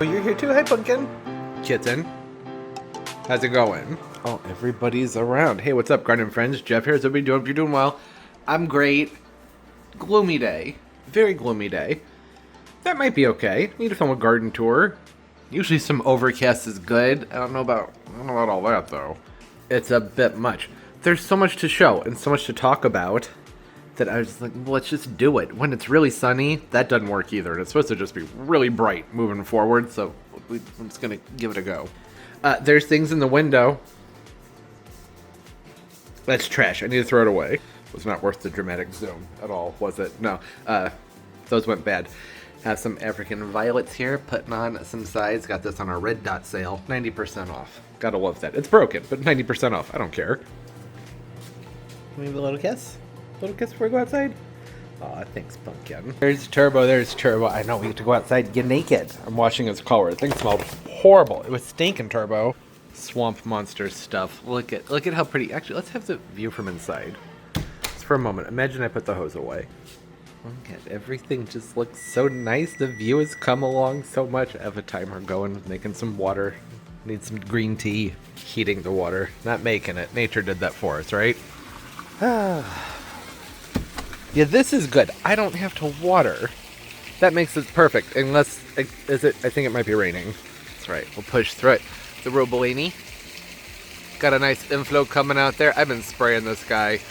Oh, you're here too? Hi, Pumpkin. Kitten. How's it going? Oh, everybody's around. Hey, what's up, garden friends? Jeff here. How's everybody doing? If you're doing well, I'm great. Gloomy day. Very gloomy day. That might be okay. Need to film a garden tour. Usually some overcast is good. I don't know about all that, though. It's a bit much. There's so much to show and so much to talk about that I was just like, well, let's just do it. When it's really sunny, that doesn't work either. It's supposed to just be really bright moving forward, so I'm just going to give it a go. There's things in the window. That's trash. I need to throw it away. It was not worth the dramatic zoom at all, was it? No. Those went bad. Have some African violets here, putting on some sides. Got this on our red dot sale, 90% off. Gotta love that. It's broken, but 90% off. I don't care. Maybe a little kiss? A little kiss before we go outside? Aw, thanks, Pumpkin. There's Turbo, there's Turbo. I know we get to go outside and get naked. I'm washing his collar. The thing smelled horrible. It was stinking, Turbo. Swamp monster stuff. Look at how pretty. Actually, let's have the view from inside. Just for a moment. Imagine I put the hose away. Look at everything. Just looks so nice. The view has come along so much. I have a timer going, making some water. Need some green tea. Heating the water. Not making it. Nature did that for us, right? Yeah, this is good. I don't have to water. That makes it perfect. Unless, is it? I think it might be raining. That's right. We'll push through it. The Robolini. Got a nice inflow coming out there. I've been spraying this guy.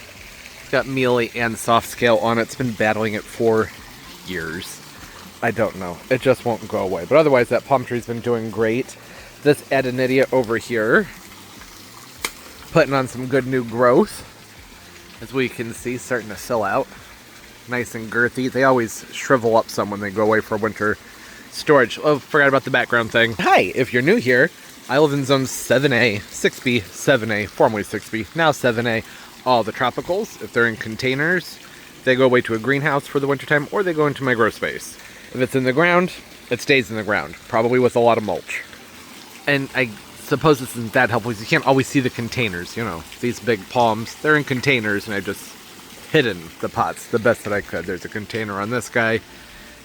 It's got mealy and soft scale on it. It's been battling it for years. I don't know. It just won't go away. But otherwise, that palm tree's been doing great. This Adenidia over here, putting on some good new growth. As we can see, starting to fill out. Nice and girthy. They always shrivel up some when they go away for winter storage. Oh, forgot about the background thing. Hi, if you're new here, I live in zone 7A, 6B, 7A, formerly 6B, now 7A. All the tropicals, if they're in containers, they go away to a greenhouse for the wintertime, or they go into my grow space. If it's in the ground, it stays in the ground, probably with a lot of mulch. And I suppose this isn't that helpful because you can't always see the containers, you know. These big palms, they're in containers, and I just hidden the pots the best that I could. There's a container on this guy.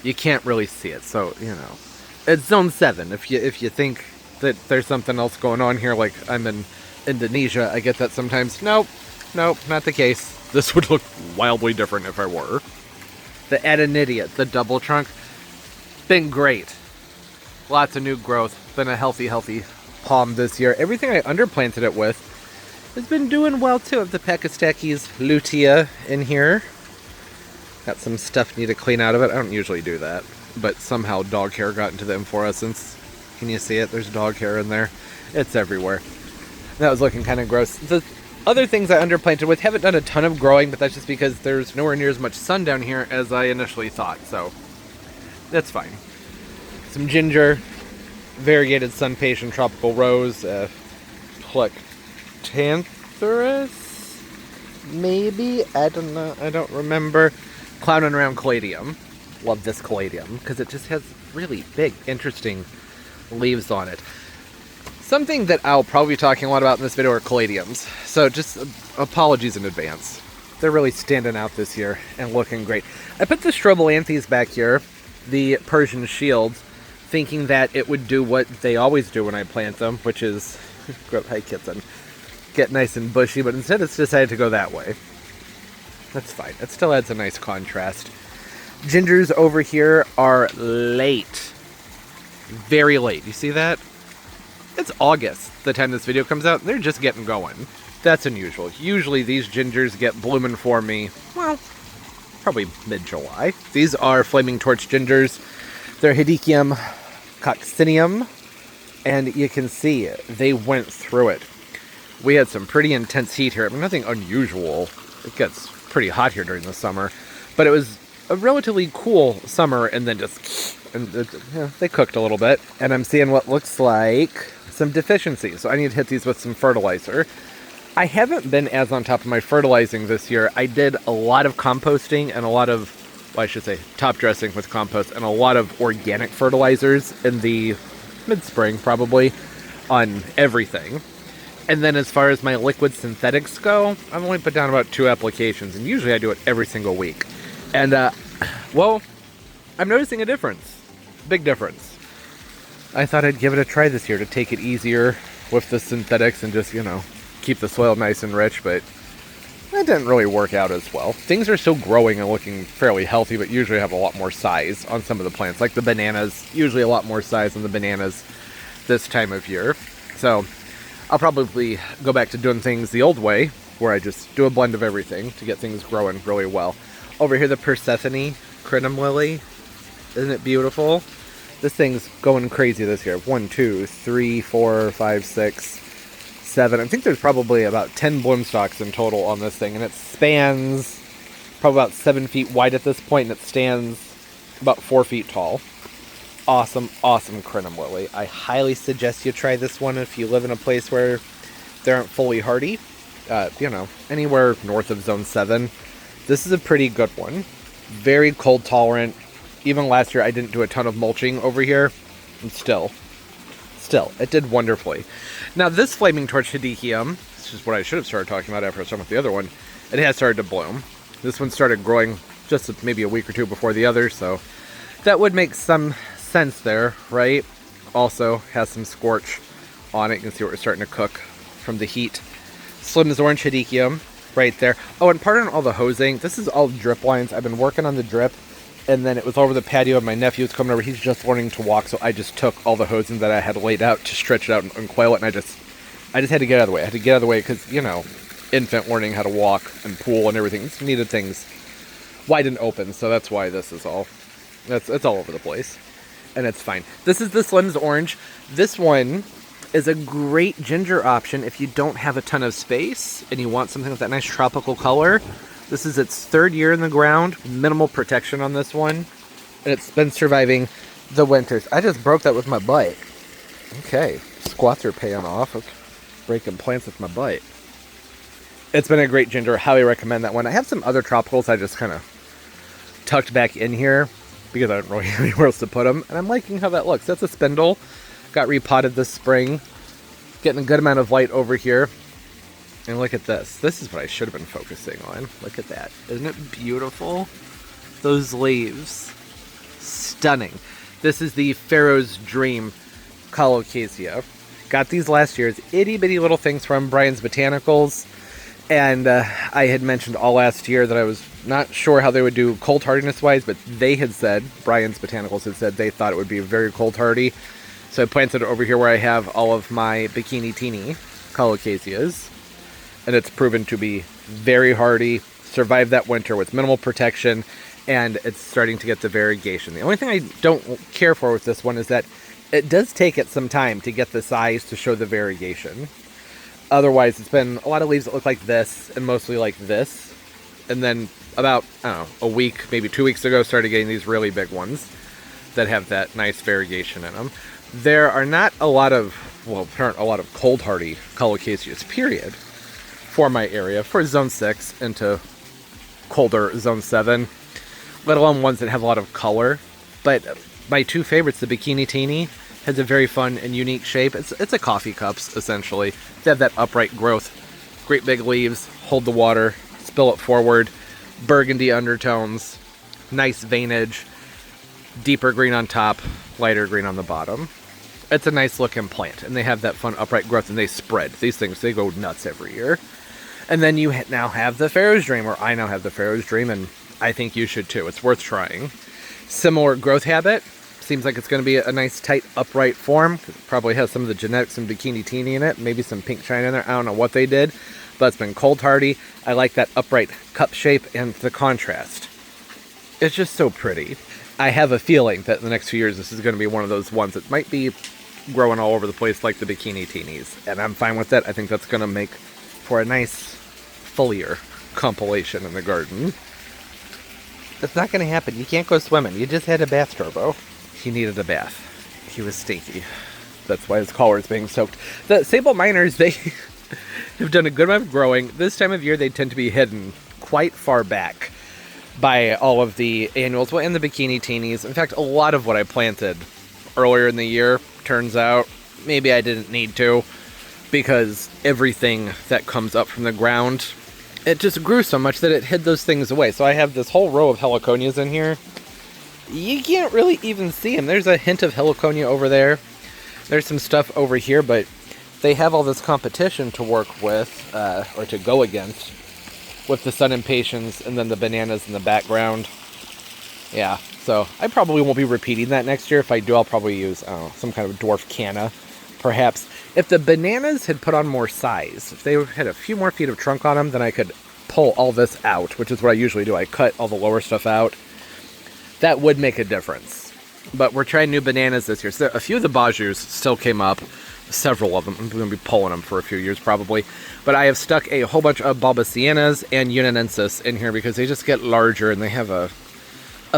You can't really see it, so, you know. It's zone 7. If you think that there's something else going on here, like I'm in Indonesia, I get that sometimes. Nope, not the case. This would look wildly different if I were. The Adenidia, the double trunk, been great. Lots of new growth. Been a healthy palm this year. Everything I underplanted it with has been doing well too. I have the Pakistakis lutea in here. Got some stuff need to clean out of it. I don't usually do that, but somehow dog hair got into the inflorescence. Can you see it? There's dog hair in there. It's everywhere. That was looking kind of gross. The other things I underplanted with haven't done a ton of growing, but that's just because there's nowhere near as much sun down here as I initially thought, so that's fine. Some ginger, variegated sun patient tropical rose, Plectantherus, maybe? I don't know. I don't remember. Clowning around caladium. Love this caladium because it just has really big, interesting leaves on it. Something that I'll probably be talking a lot about in this video are caladiums. So just apologies in advance. They're really standing out this year and looking great. I put the Strobilanthes back here, the Persian shields, thinking that it would do what they always do when I plant them, which is hi kitten, get nice and bushy, but instead it's decided to go that way. That's fine. It still adds a nice contrast. Gingers over here are late. Very late. You see that? It's August, the time this video comes out, and they're just getting going. That's unusual. Usually these gingers get blooming for me, well, probably mid-July. These are Flaming Torch gingers. They're Hedychium coccinum, and you can see they went through it. We had some pretty intense heat here. I mean, nothing unusual. It gets pretty hot here during the summer, but it was a relatively cool summer, and then just they cooked a little bit, and I'm seeing what looks like some deficiencies, so I need to hit these with some fertilizer. I haven't been as on top of my fertilizing this year. I did a lot of composting and a lot of, well, I should say top dressing with compost and a lot of organic fertilizers in the mid-spring probably on everything. And then as far as my liquid synthetics go, I've only put down about 2 applications, and usually I do it every single week. And, well, I'm noticing a difference. Big difference. I thought I'd give it a try this year to take it easier with the synthetics and just, keep the soil nice and rich, but that didn't really work out as well. Things are still growing and looking fairly healthy, but usually have a lot more size on some of the plants. Like the bananas, usually a lot more size on the bananas this time of year. So I'll probably go back to doing things the old way, where I just do a blend of everything to get things growing really well. Over here, the Persephone crinum lily. Isn't it beautiful? This thing's going crazy this year. 1, 2, 3, 4, 5, 6, 7. I think there's probably about 10 bloom stalks in total on this thing, and it spans probably about 7 feet wide at this point, and it stands about 4 feet tall. Awesome, awesome crinum lily. I highly suggest you try this one if you live in a place where they aren't fully hardy. Anywhere north of zone 7. This is a pretty good one. Very cold tolerant. Even last year I didn't do a ton of mulching over here. And still, it did wonderfully. Now this flaming torch hedychium, this is what I should have started talking about after I started with the other one. It has started to bloom. This one started growing just maybe a week or two before the other, so that would make some sense there, right? Also has some scorch on it. You can see what we're starting to cook from the heat. Slim's orange hedychium right there. Oh, and pardon all the hosing. This is all drip lines. I've been working on the drip, and then it was over the patio, and my nephew was coming over. He's just learning to walk, so I just took all the hosing that I had laid out to stretch it out and coil it, and I just had to get out of the way. I had to get out of the way because, infant learning how to walk and pool and everything. Just needed things wide and open, so that's why this is all, it's all over the place. And it's fine. This is the Slim's orange. This one is a great ginger option if you don't have a ton of space and you want something with that nice tropical color. This is its 3rd year in the ground. Minimal protection on this one. And it's been surviving the winters. I just broke that with my bite. Okay. Squats are paying off. Okay. Breaking plants with my bite. It's been a great ginger. Highly recommend that one. I have some other tropicals I just kind of tucked back in here because I don't really have anywhere else to put them. And I'm liking how that looks. That's a spindle. Got repotted this spring. Getting a good amount of light over here. And look at this. This is what I should have been focusing on. Look at that. Isn't it beautiful? Those leaves. Stunning. This is the Pharaoh's Dream Colocasia. Got these last year. It's itty bitty little things from Brian's Botanicals. And I had mentioned all last year that I was not sure how they would do cold hardiness wise, but they had said, Brian's Botanicals had said they thought it would be very cold hardy. So I planted it over here where I have all of my Bikini Teeny Colocasias. And it's proven to be very hardy, survived that winter with minimal protection, and it's starting to get the variegation. The only thing I don't care for with this one is that it does take it some time to get the size to show the variegation. Otherwise, it's been a lot of leaves that look like this, and mostly like this. And then about, a week, maybe 2 weeks ago, started getting these really big ones that have that nice variegation in them. There are not a lot of, there aren't a lot of cold hardy Colocasias, period, for my area, for zone 6 into colder zone 7, let alone ones that have a lot of color. But my two favorites, the Bikini Teeny, has a very fun and unique shape. It's a coffee cups, essentially. They have that upright growth, great big leaves, hold the water, spill it forward, burgundy undertones, nice veinage, deeper green on top, lighter green on the bottom. It's a nice looking plant, and they have that fun upright growth, and they spread. These things, they go nuts every year. And then you now have the Pharaoh's Dream, or I now have the Pharaoh's Dream, and I think you should too. It's worth trying. Similar growth habit. Seems like it's going to be a nice, tight, upright form. It probably has some of the genetics and Bikini Teeny in it. Maybe some pink shine in there. I don't know what they did, but it's been cold hardy. I like that upright cup shape and the contrast. It's just so pretty. I have a feeling that in the next few years, this is going to be one of those ones that might be growing all over the place like the Bikini Teenies. And I'm fine with that. I think that's going to make for a nice foliar compilation in the garden. It's not going to happen. You can't go swimming. You just had a bath, Turbo. He needed a bath. He was stinky. That's why his collar is being soaked. The sable miners, they have done a good amount of growing. This time of year, they tend to be hidden quite far back by all of the annuals and the Bikini Teenies. In fact, a lot of what I planted earlier in the year, turns out, maybe I didn't need to, because everything that comes up from the ground, it just grew so much that it hid those things away. So I have this whole row of heliconias in here. You can't really even see them. There's a hint of heliconia over there. There's some stuff over here, but they have all this competition to work with, or to go against, with the sun impatiens and then the bananas in the background. Yeah, so I probably won't be repeating that next year. If I do, I'll probably use, I don't know, some kind of dwarf canna, perhaps. If the bananas had put on more size, if they had a few more feet of trunk on them, then I could pull all this out, which is what I usually do. I cut all the lower stuff out. That would make a difference. But we're trying new bananas this year. So a few of the bajus still came up. Several of them. I'm going to be pulling them for a few years probably. But I have stuck a whole bunch of Balbasianas and Unionensis in here because they just get larger and they have a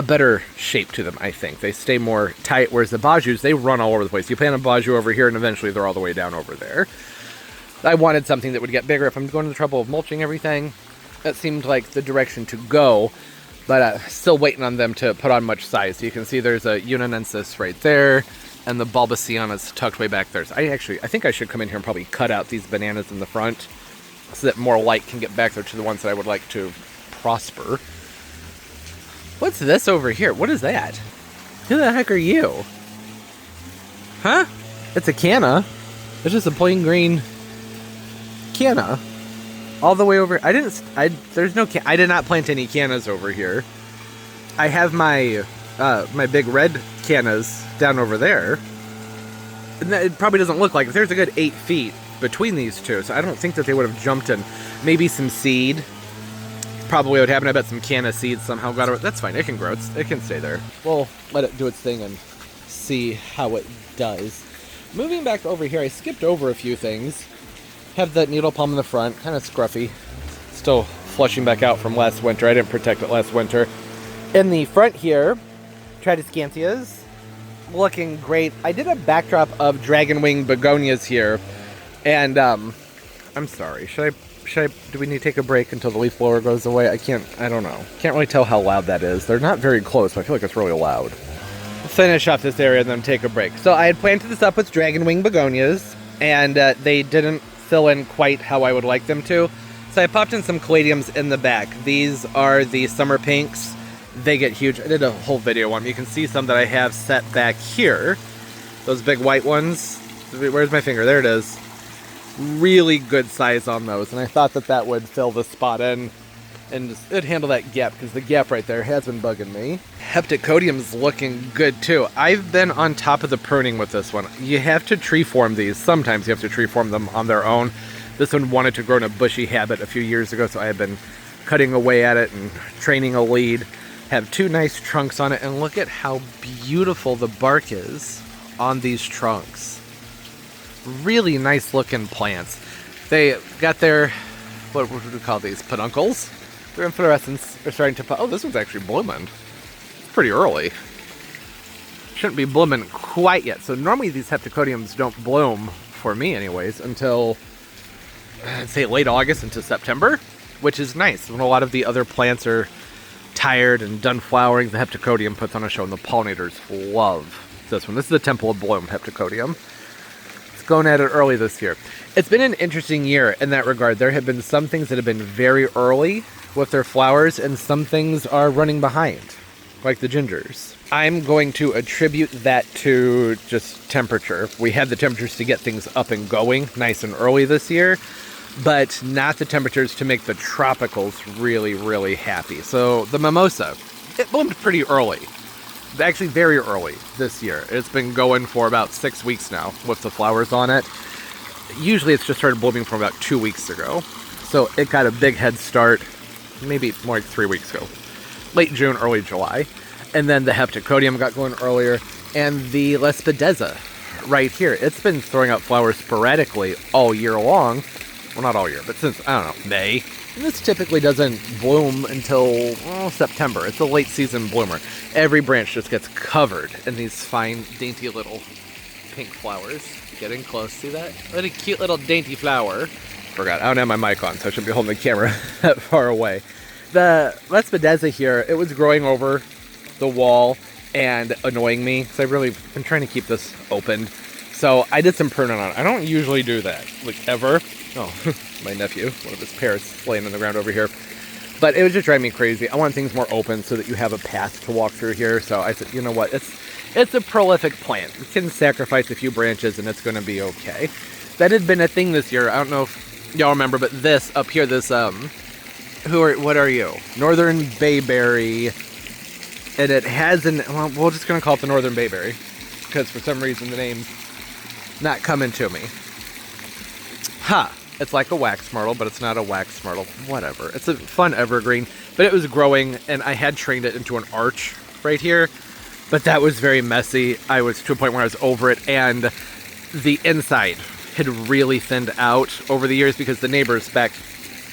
better shape to them, I think. They stay more tight, whereas the bajus, they run all over the place. You plant a baju over here and eventually they're all the way down over there. I wanted something that would get bigger if I'm going to the trouble of mulching everything. That seemed like the direction to go. But still waiting on them to put on much size. So you can see there's a Unionensis right there, and the Balbasiana's tucked way back there. So I think I should come in here and probably cut out these bananas in the front so that more light can get back there to the ones that I would like to prosper. What's this over here? What is that? Who the heck are you? Huh? It's a canna. It's just a plain green canna. All the way over. I did not plant any cannas over here. I have my my big red cannas down over there. And it probably doesn't look like it. There's a good 8 feet between these two, so I don't think that they would have jumped in. Maybe some seed. Probably would happen. I bet some canna seeds somehow got over. That's fine. It can grow. It can stay there. We'll let it do its thing and see how it does. Moving back over here, I skipped over a few things. Have the needle palm in the front, kind of scruffy. Still flushing back out from last winter. I didn't protect it last winter. In the front here, Tradescantias, looking great. I did a backdrop of dragon wing begonias here, and I'm sorry. Do we need to take a break until the leaf blower goes away? I don't know. Can't really tell how loud that is. They're not very close, but I feel like it's really loud. We'll finish off this area and then take a break. So I had planted this up with dragon wing begonias, and they didn't fill in quite how I would like them to. So I popped in some caladiums in the back. These are the summer pinks. They get huge. I did a whole video on them. You can see some that I have set back here. Those big white ones. Where's my finger? There it is. Really good size on those, and I thought that would fill the spot in and it'd handle that gap, because the gap right there has been bugging me. Heptacodium's looking good too. I've been on top of the pruning with this one. You have to tree form these. Sometimes you have to tree form them on their own. This one wanted to grow in a bushy habit a few years ago, so I have been cutting away at it and training a lead. Have 2 nice trunks on it, and look at how beautiful the bark is on these trunks. Really nice looking plants. They got their, what would we call these, peduncles? Their inflorescence are starting to, oh, this one's actually blooming. It's pretty early. Shouldn't be blooming quite yet. So normally these heptacodiums don't bloom, for me anyways, until, I'd say late August into September, which is nice. When a lot of the other plants are tired and done flowering, the heptacodium puts on a show, and the pollinators love this one. This is the Temple of Bloom heptacodium. Going at it early this year. It's been an interesting year in that regard. There have been some things that have been very early with their flowers, and some things are running behind, like the gingers. I'm going to attribute that to just temperature. We had the temperatures to get things up and going nice and early this year, but not the temperatures to make the tropicals really, really happy. So the mimosa, it bloomed pretty early. Actually very early this year. It's been going for about 6 weeks now with the flowers on it. Usually it's just started blooming from about 2 weeks ago. So it got a big head start, maybe more like 3 weeks ago. Late June, early July. And then the heptacodium got going earlier. And the Lespedeza right here. It's been throwing out flowers sporadically all year long. Well, not all year, but since, I don't know, May. And this typically doesn't bloom until, well, September. It's a late season bloomer. Every branch just gets covered in these fine, dainty little pink flowers. Getting close, see that? What a cute little dainty flower. Forgot, I don't have my mic on, so I shouldn't be holding the camera that far away. The Lespedeza here, it was growing over the wall and annoying me, so I've really been trying to keep this open. So I did some pruning on it. I don't usually do that, like ever. Oh, my nephew, one of his parrots laying on the ground over here. But it was just driving me crazy. I want things more open so that you have a path to walk through here. So I said, you know what, It's a prolific plant. You can sacrifice a few branches and it's going to be okay. That had been a thing this year. I don't know if y'all remember, but this up here, this what are you? Northern bayberry, and it has well, we're just gonna call it the Northern bayberry because for some reason the name's not coming to me. It's like a wax myrtle, but it's not a wax myrtle. Whatever. It's a fun evergreen, but it was growing, and I had trained it into an arch right here, but that was very messy. I was to a point where I was over it, and the inside had really thinned out over the years because the neighbors back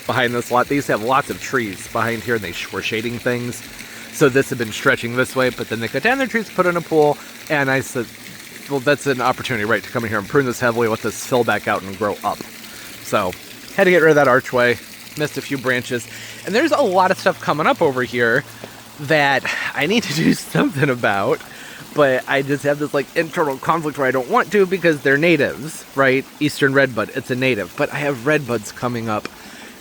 behind this lot, they used to have lots of trees behind here, and they were shading things. So this had been stretching this way, but then they cut down their trees, put in a pool, and I said, well, that's an opportunity, right, to come in here and prune this heavily, let this fill back out and grow up. So, had to get rid of that archway, missed a few branches, and there's a lot of stuff coming up over here that I need to do something about, but I just have this like internal conflict where I don't want to because they're natives, right? Eastern redbud, it's a native, but I have redbuds coming up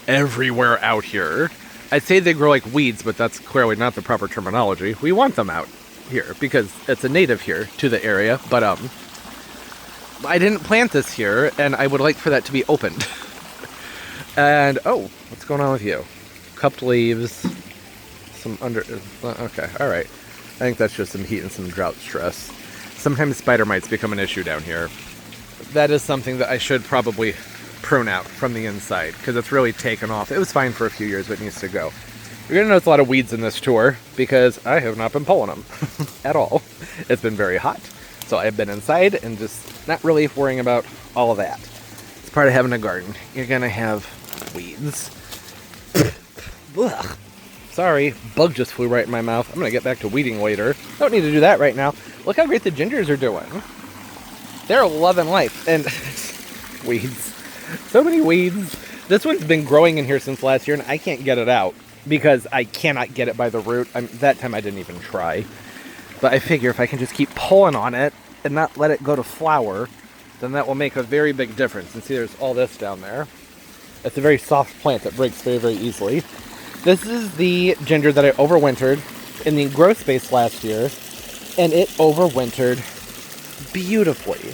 everywhere out here. I'd say they grow like weeds, but that's clearly not the proper terminology. We want them out here because it's a native here to the area, but I didn't plant this here, and I would like for that to be opened. And, oh, what's going on with you? Cupped leaves, some okay, alright. I think that's just some heat and some drought stress. Sometimes spider mites become an issue down here. That is something that I should probably prune out from the inside, because it's really taken off. It was fine for a few years, but it needs to go. You're going to notice a lot of weeds in this tour, because I have not been pulling them at all. It's been very hot, so I've been inside and just not really worrying about all of that. It's part of having a garden. You're going to have weeds. Ugh. Sorry, bug just flew right in my mouth. I'm going to get back to weeding later. Don't need to do that right now. Look how great the gingers are doing. They're loving life. And weeds. So many weeds. This one's been growing in here since last year, and I can't get it out because I cannot get it by the root. That time I didn't even try. But I figure if I can just keep pulling on it and not let it go to flower, then that will make a very big difference. And see, there's all this down there. It's a very soft plant that breaks very, very easily. This is the ginger that I overwintered in the grow space last year, and it overwintered beautifully.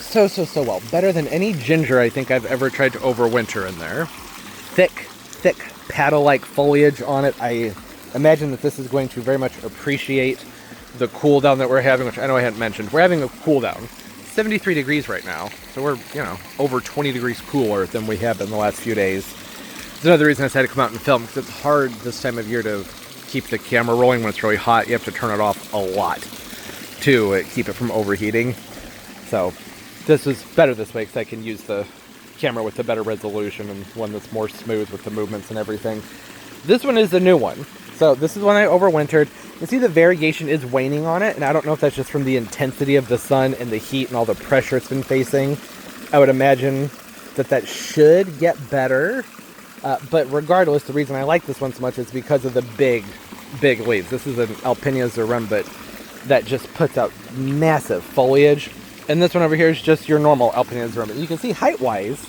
So well. Better than any ginger I think I've ever tried to overwinter in there. Thick paddle-like foliage on it. I imagine that this is going to very much appreciate the cool down that we're having, which I know I hadn't mentioned. We're having a cool down. 73 degrees right now, so we're, over 20 degrees cooler than we have been the last few days. It's another reason I decided to come out and film, because it's hard this time of year to keep the camera rolling when it's really hot. You have to turn it off a lot to keep it from overheating. So this is better this way because I can use the camera with the better resolution and one that's more smooth with the movements and everything. This one is the new one. So this is one I overwintered. You see the variegation is waning on it, and I don't know if that's just from the intensity of the sun and the heat and all the pressure it's been facing. I would imagine that should get better. But regardless, the reason I like this one so much is because of the big leaves. This is an Alpinia Zarembit that just puts out massive foliage. And this one over here is just your normal Alpinia Zarembit. You can see height-wise,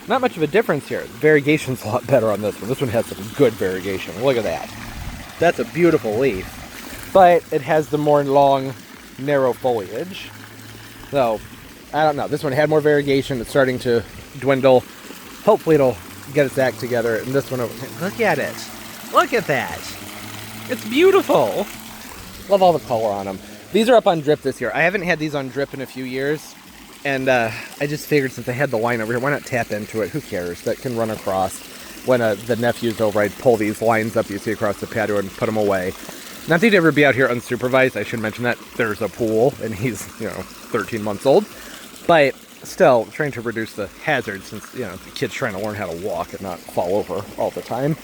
not much of a difference here. Variegation's a lot better on this one. This one has some good variegation. Look at that. That's a beautiful leaf. But it has the more long, narrow foliage. So, I don't know. This one had more variegation. It's starting to dwindle. Hopefully it'll get its act together. And this one over here, look at it. Look at that. It's beautiful. Love all the color on them. These are up on drip this year. I haven't had these on drip in a few years. And I just figured since I had the line over here, why not tap into it? Who cares? That can run across. When the nephew's over, I'd pull these lines up you see across the patio and put them away. Not that he'd ever be out here unsupervised. I should mention that there's a pool and he's, 13 months old. But still, trying to reduce the hazard since, the kid's trying to learn how to walk and not fall over all the time.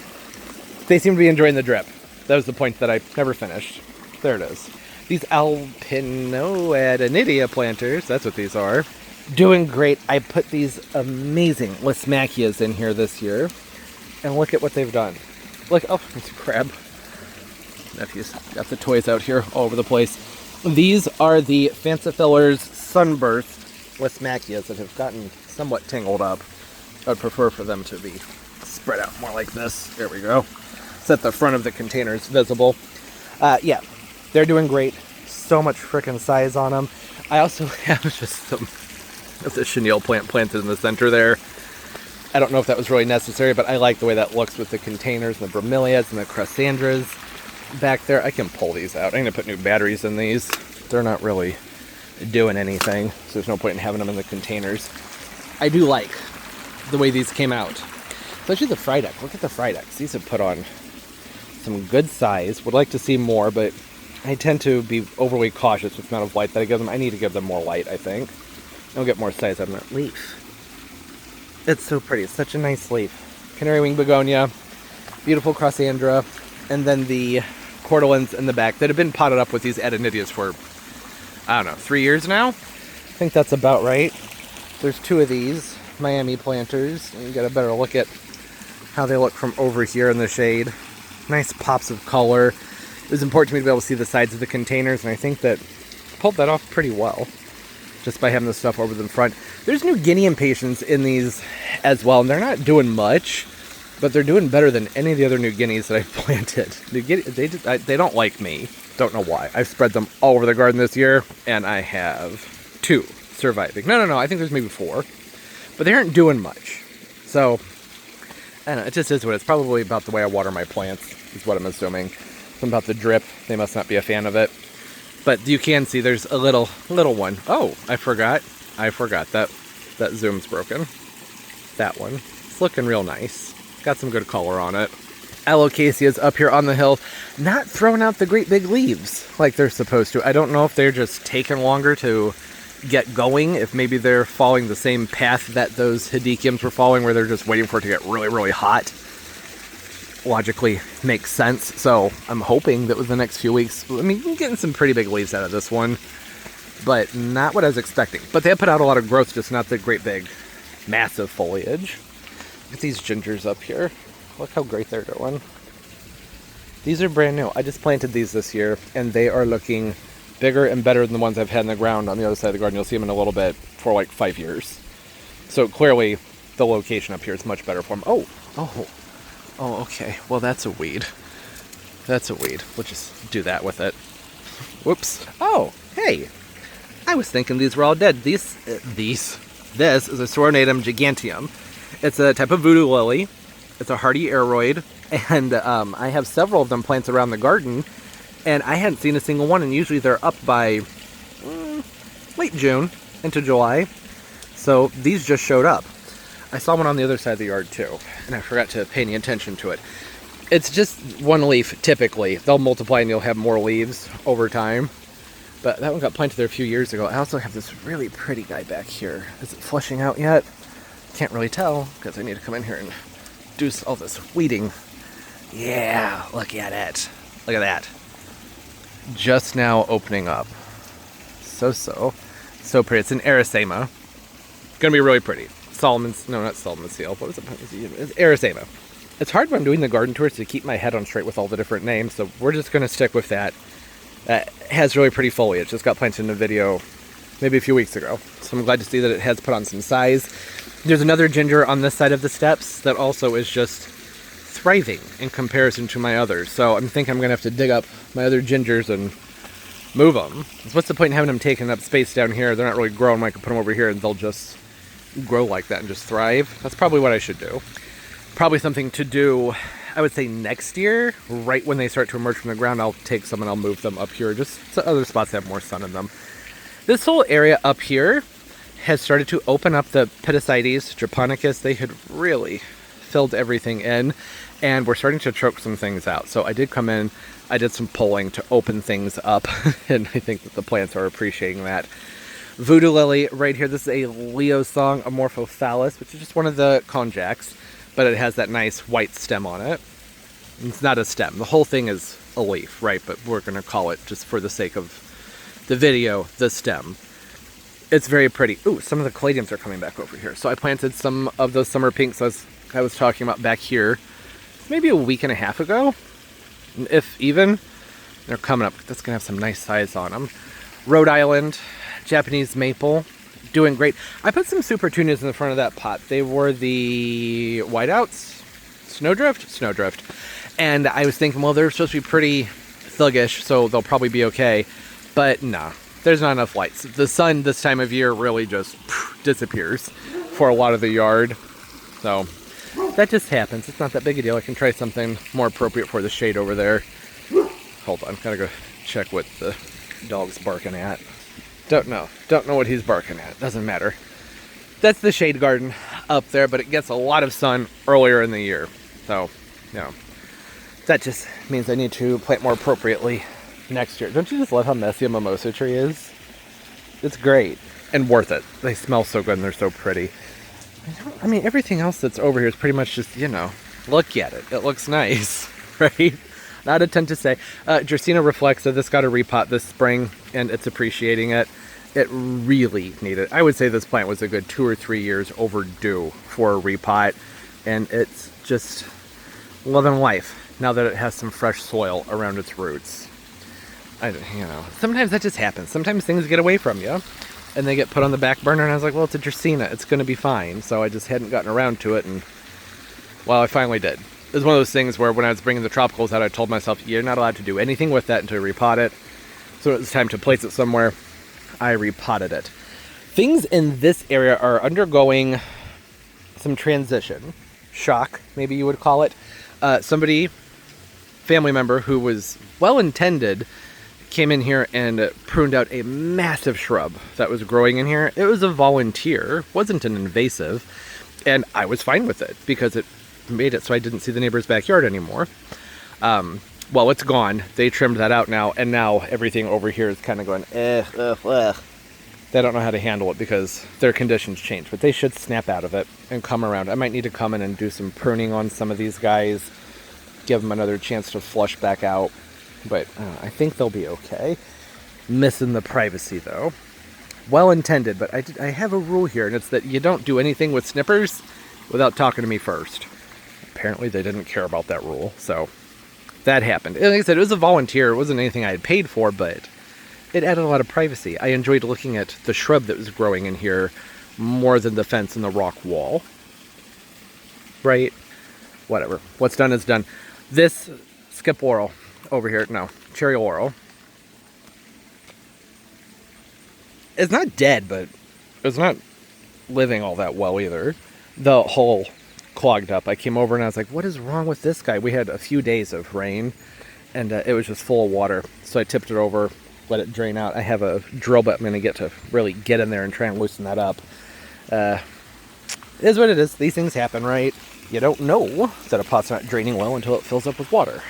They seem to be enjoying the drip. That was the point that I never finished. There it is. These Alpinoadenidia planters, that's what these are, doing great. I put these amazing Lismachias in here this year. And look at what they've done. Look, oh, there's a crab. Nephew's got the toys out here all over the place. These are the Fancifiller's Sunburst Lismachias that have gotten somewhat tangled up. I would prefer for them to be spread out more like this. There we go. So that the front of the container is visible. Yeah, they're doing great. so much freaking size on them. I also have just some of the chenille plant planted in the center there. I don't know if that was really necessary, but I like the way that looks with the containers and the bromeliads and the cressandras back there. I can pull these out. I'm going to put new batteries in these. They're not really doing anything, so there's no point in having them in the containers. I do like the way these came out. Especially the Frydek. Look at the Frydeks. These have put on some good size. Would like to see more, but I tend to be overly cautious with the amount of light that I give them. I need to give them more light, I think. I'll get more size on that leaf. It's so pretty. It's such a nice leaf. Canary wing begonia, beautiful crossandra, and then the cordylans in the back that have been potted up with these adenidias for, I don't know, 3 years now? I think that's about right. There's 2 of these Miami planters, and you get a better look at how they look from over here in the shade. Nice pops of color. It was important to me to be able to see the sides of the containers, and I think that I pulled that off pretty well just by having the stuff over the front. There's New Guinea impatiens in these as well, and they're not doing much, but they're doing better than any of the other New Guineas that I've planted. New Guinea, they don't like me. Don't know why. I've spread them all over the garden this year, and I have 2 surviving. No, I think there's maybe 4, but they aren't doing much. So, I don't know, it just is what it's probably about the way I water my plants, is what I'm assuming. Something about the drip, they must not be a fan of it. But you can see there's a little one. Oh, I forgot that zoom's broken. That one. It's looking real nice. Got some good color on it. Alocasias up here on the hill, not throwing out the great big leaves like they're supposed to. I don't know if they're just taking longer to get going, if maybe they're following the same path that those hedychiums were following, where they're just waiting for it to get really, really hot. Logically makes sense. So I'm hoping that with the next few weeks, I mean, I'm getting some pretty big leaves out of this one, but not what I was expecting. But they have put out a lot of growth, just not the great big massive foliage. Look at these gingers up here. Look how great they're doing. These are brand new. I just planted these this year, and they are looking bigger and better than the ones I've had in the ground on the other side of the garden. You'll see them in a little bit for like 5 years. So clearly the location up here is much better for them. Oh, okay. Well, that's a weed. That's a weed. We'll just do that with it. Whoops. Oh, hey. I was thinking these were all dead. This is a Sorornatum giganteum. It's a type of voodoo lily. It's a hardy aeroid. And I have several of them planted around the garden. And I hadn't seen a single one. And usually they're up by late June into July. So these just showed up. I saw one on the other side of the yard too, and I forgot to pay any attention to it. It's just one leaf, typically. They'll multiply and you'll have more leaves over time. But that one got planted there a few years ago. I also have this really pretty guy back here. Is it flushing out yet? Can't really tell, because I need to come in here and do all this weeding. Yeah, look at it. Look at that. Just now opening up. So pretty. It's an Erisema. Gonna be really pretty. Not Solomon's seal. What was it? It's Erisema. It's hard when I'm doing the garden tours to keep my head on straight with all the different names, so we're just going to stick with that. That has really pretty foliage. Just got planted in a video maybe a few weeks ago, so I'm glad to see that it has put on some size. There's another ginger on this side of the steps that also is just thriving in comparison to my others, so I'm thinking I'm going to have to dig up my other gingers and move them. What's the point in having them taking up space down here? They're not really growing. I can put them over here and they'll just grow like that and just thrive. That's probably what I should do. Probably something to do, I would say next year, right when they start to emerge from the ground. I'll take some and I'll move them up here, just so other spots have more sun in them. This whole area up here has started to open up. The Peticides, Japonicus, they had really filled everything in, and we're starting to choke some things out. So I did come in, I did some pulling to open things up, and I think that the plants are appreciating that. Voodoo lily right here. This is a Leosong amorphophallus, which is just one of the konjaks, but it has that nice white stem on it. It's not a stem. The whole thing is a leaf, right? But we're going to call it, just for the sake of the video, the stem. It's very pretty. Ooh, some of the caladiums are coming back over here. So I planted some of those summer pinks I was talking about back here maybe a week and a half ago, if even. They're coming up. That's going to have some nice size on them. Rhode Island Japanese maple, doing great. I put some super Petunias in the front of that pot. They were the whiteouts, snowdrift, and I was thinking, well, they're supposed to be pretty thuggish, so they'll probably be okay. But nah, there's not enough lights. The sun this time of year really just disappears for a lot of the yard. So that just happens. It's not that big a deal. I can try something more appropriate for the shade over there. Hold on, gotta go check what the dog's barking at. Don't know what he's barking at. Doesn't matter. That's the shade garden up there, but it gets a lot of sun earlier in the year. So, you know, that just means I need to plant more appropriately next year. Don't you just love how messy a mimosa tree is? It's great and worth it. They smell so good and they're so pretty. I mean, everything else that's over here is pretty much just, you know, look at it. It looks nice, right? Not a ton to say. Dracaena reflexa, this got a repot this spring, and it's appreciating it. It really needed. I would say this plant was a good 2 or 3 years overdue for a repot, and it's just loving life now that it has some fresh soil around its roots. You know, sometimes that just happens. Sometimes things get away from you, and they get put on the back burner, and I was like, well, it's a Dracaena. It's going to be fine. So I just hadn't gotten around to it, and, well, I finally did. It was one of those things where when I was bringing the tropicals out, I told myself, you're not allowed to do anything with that until you repot it. So it was time to place it somewhere. I repotted it. Things in this area are undergoing some transition. Shock, maybe you would call it. Family member who was well-intended, came in here and pruned out a massive shrub that was growing in here. It was a volunteer, wasn't an invasive, and I was fine with it because it made it so I didn't see the neighbor's backyard anymore. Well, it's gone. They trimmed that out now, and now everything over here is kind of going, They don't know how to handle it because their conditions change, but they should snap out of it and come around. I might need to come in and do some pruning on some of these guys, give them another chance to flush back out, but I think they'll be okay. Missing the privacy, though. Well intended, but I have a rule here, and it's that you don't do anything with snippers without talking to me first. Apparently they didn't care about that rule, so that happened. And like I said, it was a volunteer. It wasn't anything I had paid for, but it added a lot of privacy. I enjoyed looking at the shrub that was growing in here more than the fence and the rock wall. Right? Whatever. What's done is done. This skip laurel over here, no, cherry laurel, it's not dead, but it's not living all that well either. The hole clogged up. I came over and I was like, what is wrong with this guy? We had a few days of rain, and it was just full of water. So I tipped it over, let it drain out. I have a drill bit I'm going to get to really get in there and try and loosen that up. It is what it is. These things happen, right? You don't know that a pot's not draining well until it fills up with water.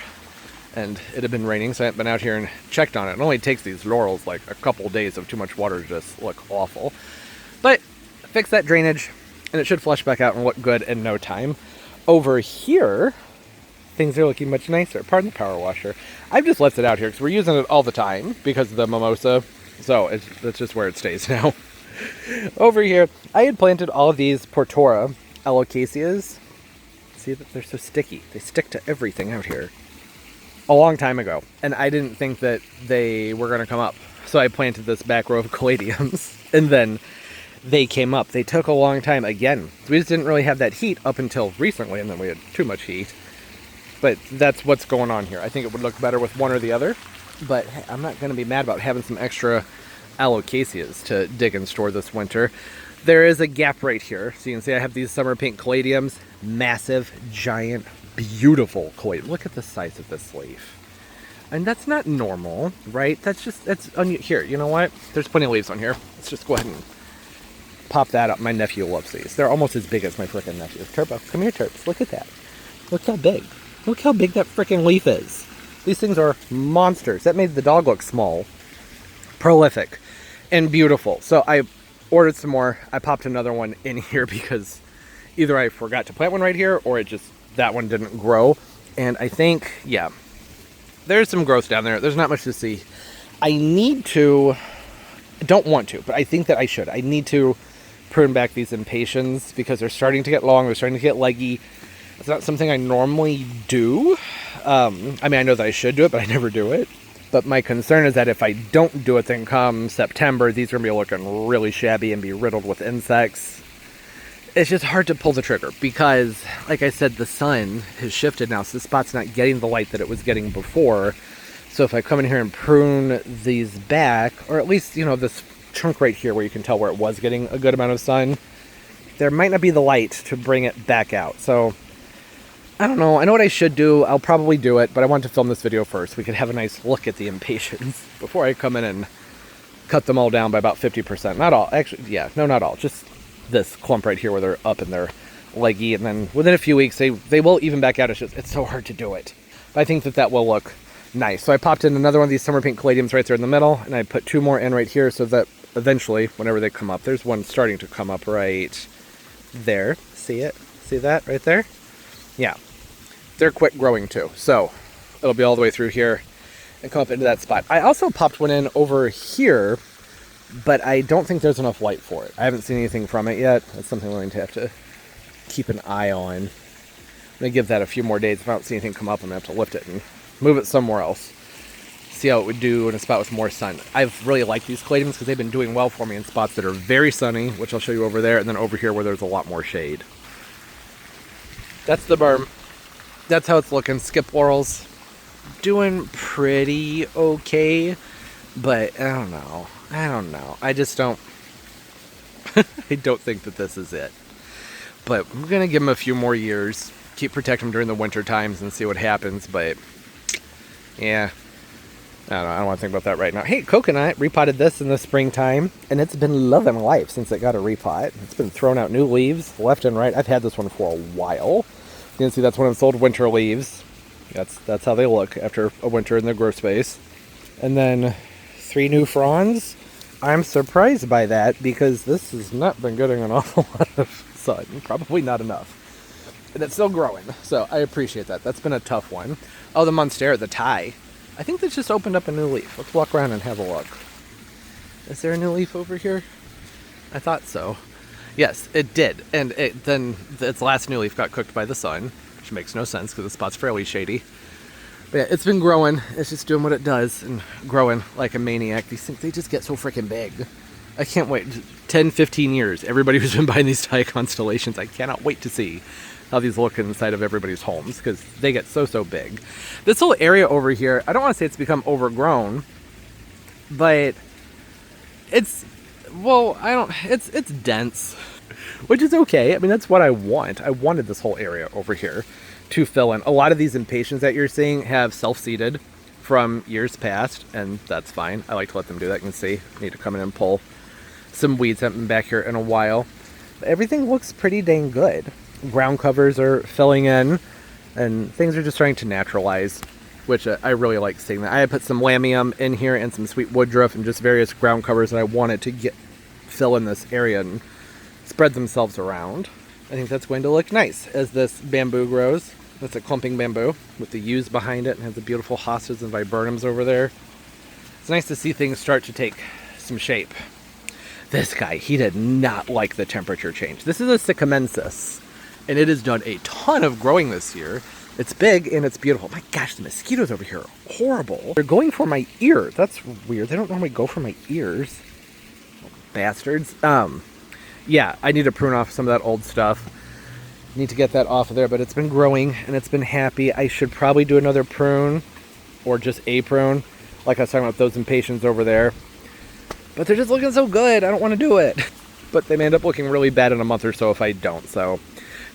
And it had been raining, so I hadn't been out here and checked on it. It only takes these laurels like a couple days of too much water to just look awful. But fix that drainage, and it should flush back out and look good in no time. Over here, things are looking much nicer. Pardon the power washer. I've just left it out here because we're using it all the time because of the mimosa. So that's just where it stays now. Over here, I had planted all of these Portora alocaceas. See that they're so sticky. They stick to everything out here. A long time ago. And I didn't think that they were going to come up. So I planted this back row of caladiums. And then they came up. They took a long time again. We just didn't really have that heat up until recently, and then we had too much heat. But that's what's going on here. I think it would look better with one or the other. But hey, I'm not going to be mad about having some extra alocaceas to dig and store this winter. There is a gap right here. So you can see I have these summer pink caladiums. Massive, giant, beautiful caladium. Look at the size of this leaf. And that's not normal, right? Here, you know what? There's plenty of leaves on here. Let's just go ahead and pop that up. My nephew loves these. They're almost as big as my frickin' nephew. Turbo, come here, Terps. Look at that. Look how big. Look how big that frickin' leaf is. These things are monsters. That made the dog look small. Prolific. And beautiful. So I ordered some more. I popped another one in here because either I forgot to plant one right here or that one didn't grow. And I think, yeah, there's some growth down there. There's not much to see. I don't want to, but I think that I should. I need to prune back these impatiens because they're starting to get long. They're starting to get leggy. It's not something I normally do. I mean, I know that I should do it, but I never do it. But my concern is that if I don't do it, then come September, these are going to be looking really shabby and be riddled with insects. It's just hard to pull the trigger because, like I said, the sun has shifted now, so the spot's not getting the light that it was getting before. So if I come in here and prune these back, or at least, you know, this chunk right here where you can tell where it was getting a good amount of sun, there might not be the light to bring it back out. So I don't know. I know what I should do. I'll probably do it, but I want to film this video first. We could have a nice look at the impatiens before I come in and cut them all down by about 50%. Not all. Actually, yeah, no, not all. Just this clump right here where they're up and they're leggy. And then within a few weeks, they will even back out. It's so hard to do it. But I think that will look nice. So I popped in another one of these summer pink caladiums right there in the middle, and I put 2 more in right here so that eventually, whenever they come up, there's one starting to come up right there. See it? See that right there? Yeah. They're quick growing too. So it'll be all the way through here and come up into that spot. I also popped one in over here, but I don't think there's enough light for it. I haven't seen anything from it yet. That's something I'm going to have to keep an eye on. I'm going to give that a few more days. If I don't see anything come up, I'm going to have to lift it and move it somewhere else. See how it would do in a spot with more sun. I've really liked these caladiums because they've been doing well for me in spots that are very sunny, which I'll show you over there, and then over here where there's a lot more shade. That's the berm. That's how it's looking. Skip laurels doing pretty okay, but I don't know. I just don't I don't think that this is it. But I'm gonna give them a few more years, keep protecting them during the winter times and see what happens. But yeah, I don't want to think about that right now. Hey, coconut repotted this in the springtime, and it's been loving life since it got a repot. It's been throwing out new leaves left and right. I've had this one for a while. You can see that's one of its old winter leaves. That's how they look after a winter in the grow space. And then 3 new fronds. I'm surprised by that because this has not been getting an awful lot of sun. Probably not enough. And it's still growing, so I appreciate that. That's been a tough one. Oh, the Monstera, the Thai. I think that's just opened up a new leaf. Let's walk around and have a look. Is there a new leaf over here? I thought so. Yes, it did. And then its last new leaf got cooked by the sun, which makes no sense because the spot's fairly shady. But yeah, it's been growing. It's just doing what it does and growing like a maniac. These things, they just get so freaking big. I can't wait. 10, 15 years. Everybody who's been buying these Thai constellations, I cannot wait to see how these look inside of everybody's homes because they get so big. This whole area over here, I don't want to say it's become overgrown, but it's dense, which is okay. I mean, that's what I want. I wanted this whole area over here to fill in. A lot of these impatiens that you're seeing have self-seeded from years past, and that's fine. I like to let them do that. You can see, I need to come in and pull some weeds. Haven't been back here in a while. But everything looks pretty dang good. Ground covers are filling in, and things are just starting to naturalize, which I really like seeing that. I had put some lamium in here and some sweet woodruff and just various ground covers that I wanted to fill in this area and spread themselves around. I think that's going to look nice as this bamboo grows. That's a clumping bamboo with the yews behind it and has the beautiful hostas and viburnums over there. It's nice to see things start to take some shape. This guy, he did not like the temperature change. This is a sycamensis, and it has done a ton of growing this year. It's big and it's beautiful. My gosh, the mosquitoes over here are horrible. They're going for my ear. That's weird. They don't normally go for my ears. Bastards. Yeah, I need to prune off some of that old stuff. Need to get that off of there, but it's been growing and it's been happy. I should probably do another prune or just a prune, like I was talking about those impatiens over there. But they're just looking so good. I don't want to do it. But they may end up looking really bad in a month or so if I don't. So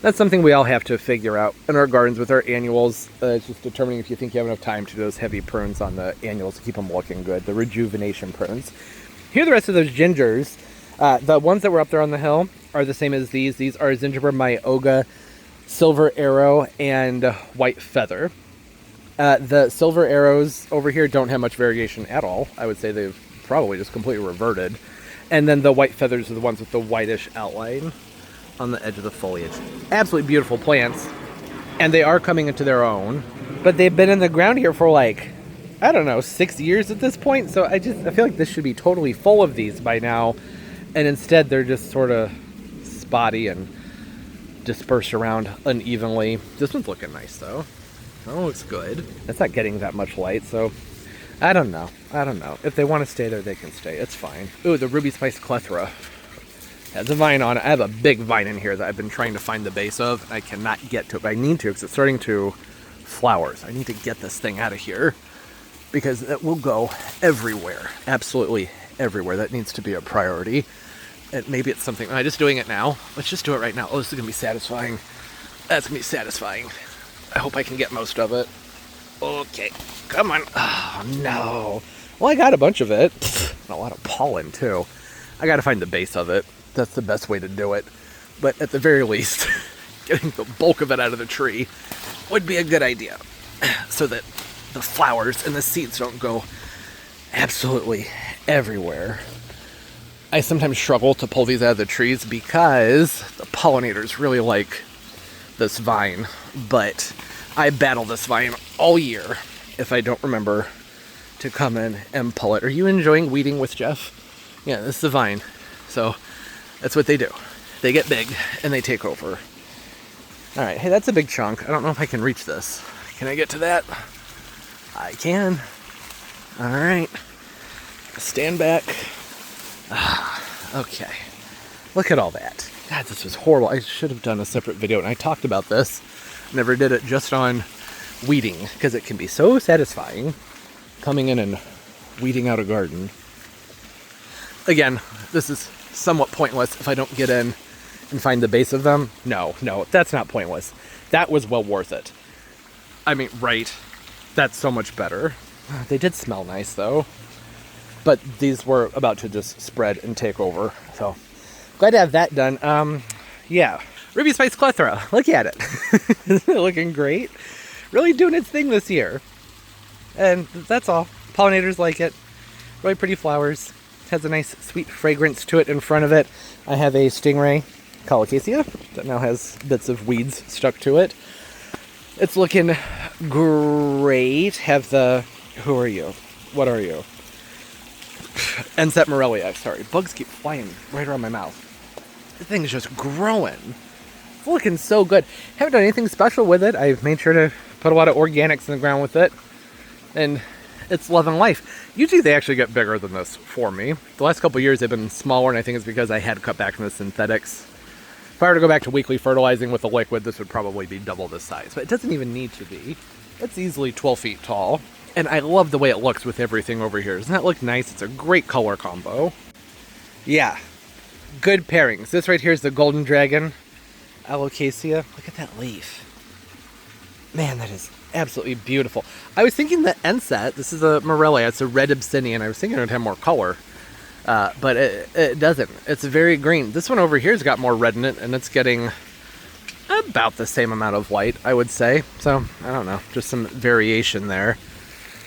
that's something we all have to figure out in our gardens with our annuals. It's just determining if you think you have enough time to do those heavy prunes on the annuals to keep them looking good, the rejuvenation prunes. Here are the rest of those gingers. The ones that were up there on the hill are the same as these. These are Zingiber Myoga, Silver Arrow, and White Feather. The Silver Arrows over here don't have much variation at all. I would say they've probably just completely reverted. And then the White Feathers are the ones with the whitish outline on the edge of the foliage. Absolutely beautiful plants. And they are coming into their own. But they've been in the ground here for like, I don't know, 6 years at this point. So I feel like this should be totally full of these by now. And instead they're just sort of spotty and dispersed around unevenly. This one's looking nice though. That one looks good. It's not getting that much light, so I don't know. If they want to stay there, they can stay. It's fine. Ooh, the Ruby Spice Clethra has a vine on it. I have a big vine in here that I've been trying to find the base of. I cannot get to it, but I need to because it's starting to flower. So I need to get this thing out of here. because it will go everywhere, absolutely everywhere. That needs to be a priority. And maybe it's something, am I just doing it now? Let's just do it right now. Oh, this is gonna be satisfying. That's gonna be satisfying. I hope I can get most of it. Okay, come on. Oh no. Well, I got a bunch of it. A lot of pollen too. I gotta find the base of it. That's the best way to do it. But at the very least, getting the bulk of it out of the tree would be a good idea, so that the flowers and the seeds don't go absolutely everywhere. I sometimes struggle to pull these out of the trees because the pollinators really like this vine, but I battle this vine all year if I don't remember to come in and pull it. Are you enjoying weeding with Jeff? Yeah, this is the vine. So that's what they do. They get big and they take over. All right, hey, that's a big chunk. I don't know if I can reach this. Can I get to that? I can. All right. Stand back. Okay. Look at all that. God, this was horrible. I should have done a separate video, and I talked about this. Never did it just on weeding, because it can be so satisfying coming in and weeding out a garden. Again, this is somewhat pointless if I don't get in and find the base of them. No, that's not pointless. That was well worth it. I mean, right. That's so much better. They did smell nice, though. But these were about to just spread and take over. So, glad to have that done. Yeah. Ruby Spice Clethra. Look at it. Isn't it looking great? Really doing its thing this year. And that's all. Pollinators like it. Really pretty flowers. Has a nice sweet fragrance to it in front of it. I have a stingray colocasia that now has bits of weeds stuck to it. It's looking great. Have the... Who are you? What are you? Enset Morelia, sorry. Bugs keep flying right around my mouth. The thing's just growing. It's looking so good. Haven't done anything special with it. I've made sure to put a lot of organics in the ground with it. And it's loving life. Usually they actually get bigger than this for me. The last couple of years they've been smaller, and I think it's because I had cut back on the synthetics. If I were to go back to weekly fertilizing with a liquid, this would probably be double this size. But it doesn't even need to be. It's easily 12 feet tall. And I love the way it looks with everything over here. Doesn't that look nice? It's a great color combo. Yeah. Good pairings. This right here is the Golden Dragon Alocasia. Look at that leaf. Man, that is absolutely beautiful. I was thinking the Enset, this is a Morelia, it's a red obsidian. I was thinking it would have more color. But it doesn't. It's very green. This one over here has got more red in it, and it's getting about the same amount of light, I would say. So, I don't know. Just some variation there.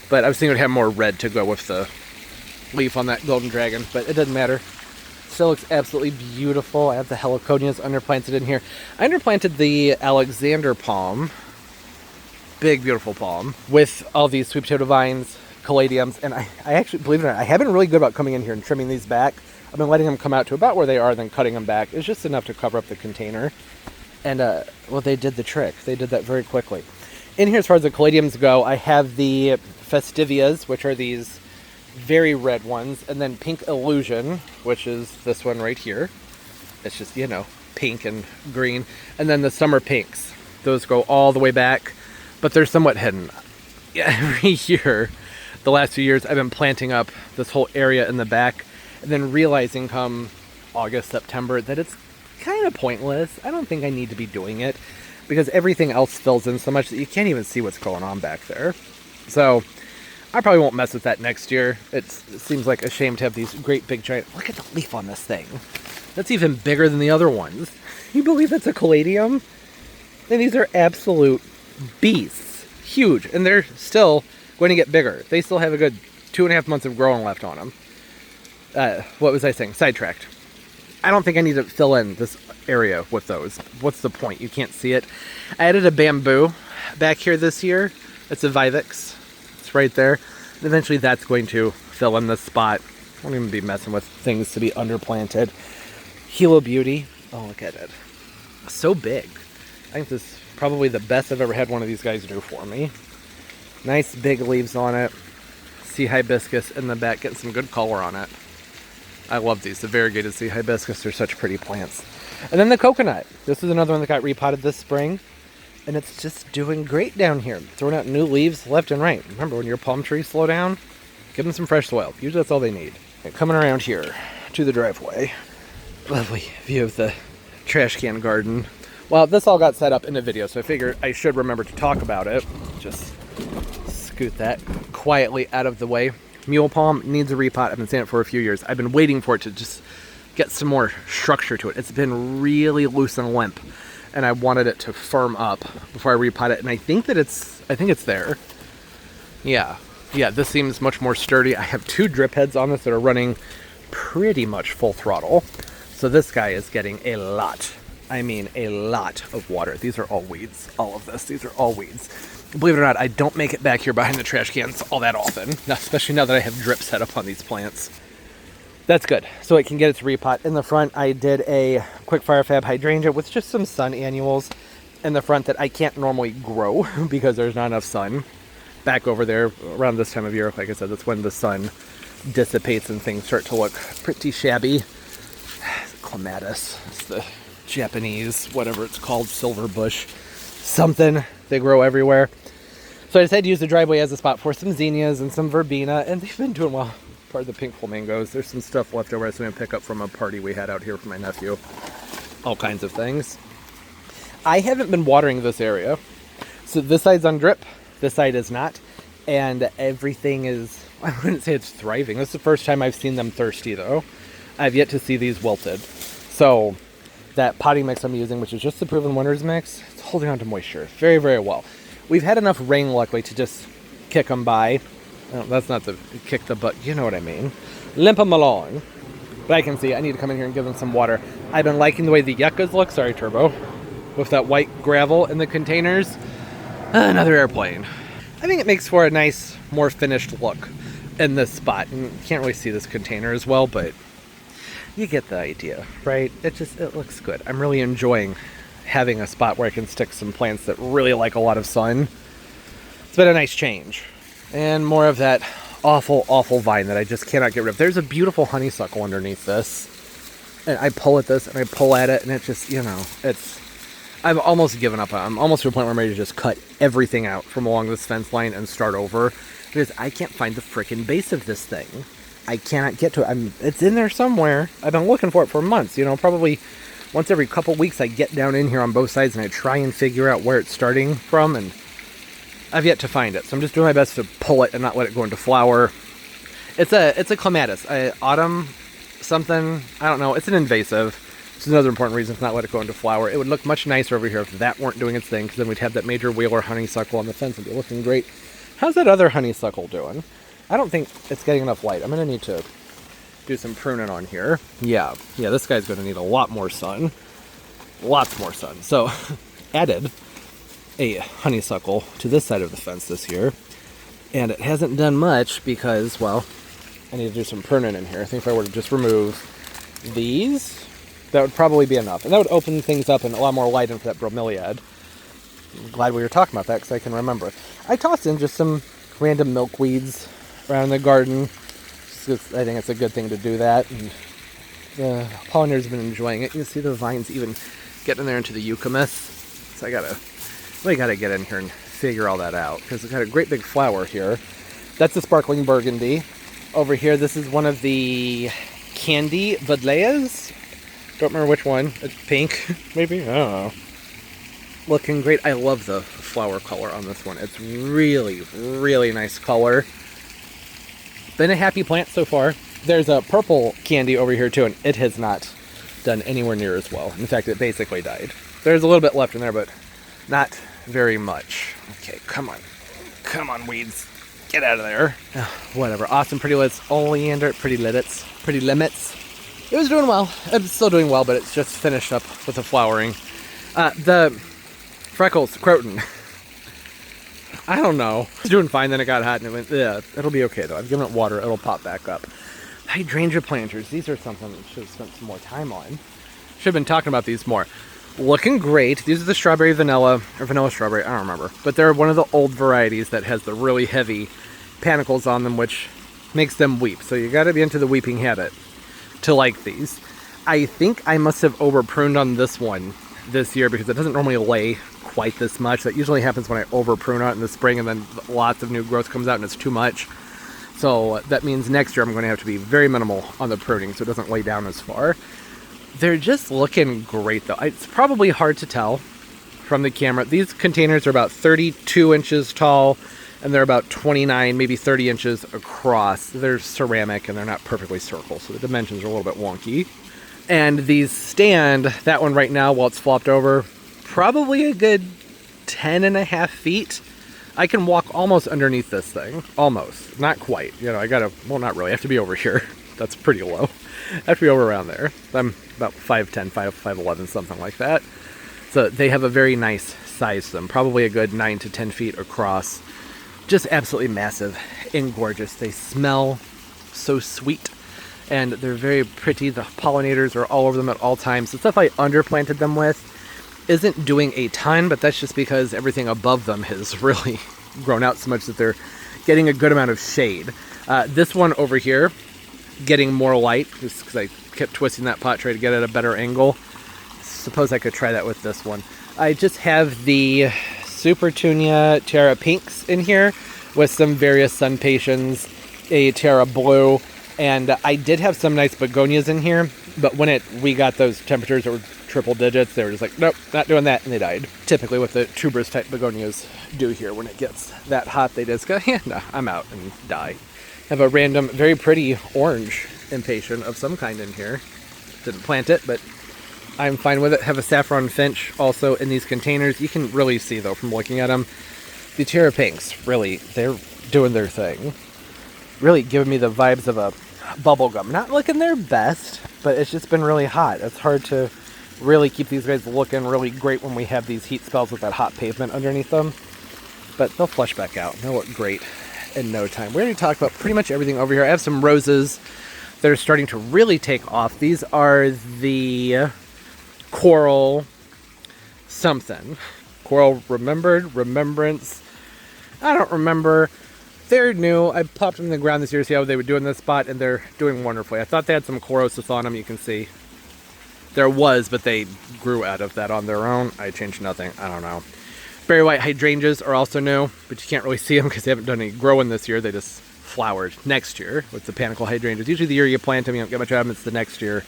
But I was thinking it would have more red to go with the leaf on that Golden Dragon, but it doesn't matter. Still looks absolutely beautiful. I have the heliconias underplanted in here. I underplanted the Alexander palm, big beautiful palm, with all these sweet potato vines, caladiums, and I actually, believe it or not, I have been really good about coming in here and trimming these back. I've been letting them come out to about where they are, then cutting them back. It's just enough to cover up the container. And, well, they did the trick. They did that very quickly. In here, as far as the caladiums go, I have the Festivias, which are these very red ones, and then Pink Illusion, which is this one right here. It's just, you know, pink and green. And then the Summer Pinks. Those go all the way back, but they're somewhat hidden. Every year, the last few years, I've been planting up this whole area in the back, and then realizing come August, September, that it's kind of pointless. I don't think I need to be doing it, because everything else fills in so much that you can't even see what's going on back there. So I probably won't mess with that next year. It seems like a shame to have these great big giant... Look at the leaf on this thing. That's even bigger than the other ones. You believe that's a caladium? And these are absolute beasts. Huge. And they're still going to get bigger. They still have a good 2.5 months of growing left on them. What was I saying? Sidetracked. I don't think I need to fill in this area with those. What's the point? You can't see it. I added a bamboo back here this year. It's a Vivix. It's right there. And eventually that's going to fill in this spot. I won't even be messing with things to be underplanted. Hilo Beauty. Oh, look at it. So big. I think this is probably the best I've ever had one of these guys do for me. Nice big leaves on it. Sea hibiscus in the back. Getting some good color on it. I love these. The variegated sea hibiscus. They're such pretty plants. And then the coconut. This is another one that got repotted this spring. and it's just doing great down here. Throwing out new leaves left and right. Remember, when your palm trees slow down, give them some fresh soil. Usually that's all they need. And coming around here to the driveway. Lovely view of the trash can garden. Well, this all got set up in a video, so I figured I should remember to talk about it. Just scoot that quietly out of the way. Mule palm needs a repot. I've been saying it for a few years. I've been waiting for it to just get some more structure to it. It's been really loose and limp, and I wanted it to firm up before I repot it. And I think it's there. Yeah, this seems much more sturdy. I have 2 drip heads on this that are running pretty much full throttle. So this guy is getting a lot. I mean, a lot of water. These are all weeds. All of this. These are all weeds. Believe it or not, I don't make it back here behind the trash cans all that often, especially now that I have drip set up on these plants. That's good. So it can get its repot. In the front, I did a quick fire fab hydrangea with just some sun annuals in the front that I can't normally grow because there's not enough sun. Back over there around this time of year, like I said, that's when the sun dissipates and things start to look pretty shabby. Clematis. It's the Japanese, whatever it's called, silver bush. Something. They grow everywhere. So I decided to use the driveway as a spot for some zinnias and some verbena, and they've been doing well. Part of the pink flamingos. There's some stuff left over I was going to pick up from a party we had out here for my nephew. All kinds of things. I haven't been watering this area. So this side's on drip. This side is not. And everything is, I wouldn't say it's thriving. This is the first time I've seen them thirsty, though. I've yet to see these wilted. So that potting mix I'm using, which is just the Proven Wonders mix, it's holding on to moisture very, very well. We've had enough rain, luckily, to just kick them by. Oh, that's not the kick the butt, you know what I mean. Limp them along. But I can see I need to come in here and give them some water. I've been liking the way the yuccas look. Sorry, Turbo. With that white gravel in the containers. Another airplane. I think it makes for a nice, more finished look in this spot. And you can't really see this container as well, but you get the idea, right? It looks good. I'm really enjoying having a spot where I can stick some plants that really like a lot of sun. It's been a nice change. And more of that awful, awful vine that I just cannot get rid of. There's a beautiful honeysuckle underneath this. And I pull at this and I pull at it and it just, I've almost given up. I'm almost to a point where I'm ready to just cut everything out from along this fence line and start over. Because I can't find the frickin' base of this thing. I cannot get to it. It's in there somewhere. I've been looking for it for months. Probably once every couple weeks I get down in here on both sides and I try and figure out where it's starting from, and I've yet to find it. So I'm just doing my best to pull it and not let it go into flower. It's a clematis, autumn something. I don't know. It's an invasive. It's another important reason to not let it go into flower. It would look much nicer over here if that weren't doing its thing, because then we'd have that major whaler honeysuckle on the fence and be looking great. How's that other honeysuckle doing? I don't think it's getting enough light. I'm going to need to do some pruning on here. Yeah, this guy's going to need a lot more sun. Lots more sun. So, added a honeysuckle to this side of the fence this year. And it hasn't done much because, well, I need to do some pruning in here. I think if I were to just remove these, that would probably be enough. And that would open things up and a lot more light in for that bromeliad. I'm glad we were talking about that because I can remember. I tossed in just some random milkweeds around the garden. I think it's a good thing to do that. And the pollinators have been enjoying it. You can see the vines even getting in there into the eucalyptus. So I really gotta get in here and figure all that out because it's got a great big flower here. That's a sparkling burgundy. Over here, this is one of the candy Vidlayas. Don't remember which one. It's pink, maybe? I don't know. Looking great. I love the flower color on this one. It's really, really nice color. Been a happy plant so far. There's a purple candy over here too, and it has not done anywhere near as well. In fact, it basically died. There's a little bit left in there, but not very much. Okay, come on. Come on, weeds. Get out of there. Oh, whatever. Awesome pretty lids. Oleander, pretty limits. It was doing well. It's still doing well, but it's just finished up with the flowering. The freckles, croton. I don't know. It's doing fine, then it got hot and it went, yeah, it'll be okay though. I've given it water, it'll pop back up. Hydrangea planters, these are something that I should have spent some more time on. Should have been talking about these more. Looking great. These are the strawberry vanilla, or vanilla strawberry, I don't remember. But they're one of the old varieties that has the really heavy panicles on them, which makes them weep. So you gotta be into the weeping habit to like these. I think I must have over pruned on this one this year because it doesn't normally lay quite this much. That usually happens when I over prune out in the spring and then lots of new growth comes out and it's too much. So that means next year I'm going to have to be very minimal on the pruning so it doesn't lay down as far. They're just looking great though. It's probably hard to tell from the camera. These containers are about 32 inches tall and they're about 29, maybe 30 inches across. They're ceramic and they're not perfectly circle, so the dimensions are a little bit wonky. And these stand, that one right now while it's flopped over, probably a good 10.5 feet. I can walk almost underneath this thing. Almost. Not quite. You know, I gotta, well, not really. I have to be over here. That's pretty low. I have to be over around there. I'm about 5'10", 5'11", something like that. So they have a very nice size to them. Probably a good 9 to 10 feet across. Just absolutely massive and gorgeous. They smell so sweet. And they're very pretty. The pollinators are all over them at all times. The stuff I underplanted them with isn't doing a ton, but that's just because everything above them has really grown out so much that they're getting a good amount of shade. This one over here, getting more light, just because I kept twisting that pot, trying to get at a better angle. Suppose I could try that with this one. I just have the Petunia Terra Pinks in here with some various sun patiens, a Terra Blue, and I did have some nice begonias in here, but when we got those temperatures that were triple digits, they were just like, nope, not doing that, and they died. Typically what the tuberous type begonias do here when it gets that hot, they just go, yeah, no, I'm out, and die. Have a random, very pretty orange impatient of some kind in here. Didn't plant it, but I'm fine with it. Have a saffron finch also in these containers. You can really see though from looking at them, the Terra Pinks, really, they're doing their thing. Really giving me the vibes of a bubblegum. Not looking their best, but it's just been really hot. It's hard to really keep these guys looking really great when we have these heat spells with that hot pavement underneath them. But they'll flush back out. They'll look great in no time. We already talked about pretty much everything over here. I have some roses that are starting to really take off. These are the Coral something. Coral Remembrance. I don't remember. They're new. I popped them in the ground this year to see how they would do in this spot, and they're doing wonderfully. I thought they had some chlorosis on them, you can see. There was, but they grew out of that on their own. I changed nothing. I don't know. Berry white hydrangeas are also new, but you can't really see them because they haven't done any growing this year. They just flowered next year with the panicle hydrangeas. Usually the year you plant them, you don't get much out of them. It's the next year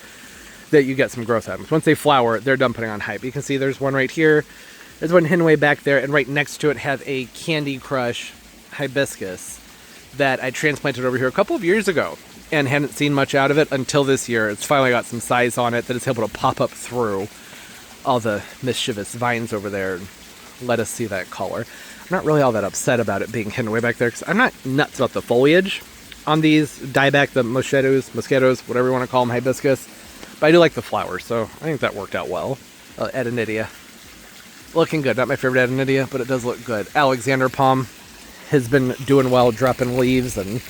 that you get some growth out of them. Once they flower, they're done putting on hype. You can see there's one right here. There's one hidden way back there, and right next to it have a Candy Crush hibiscus that I transplanted over here a couple of years ago and hadn't seen much out of it until this year. It's finally got some size on it that it's able to pop up through all the mischievous vines over there and let us see that color. I'm not really all that upset about it being hidden way back there because I'm not nuts about the foliage on these dieback, the mosquitoes, whatever you want to call them, hibiscus. But I do like the flowers, so I think that worked out well. Adenidia. Looking good. Not my favorite Adenidia, but it does look good. Alexander Palm has been doing well, dropping leaves, and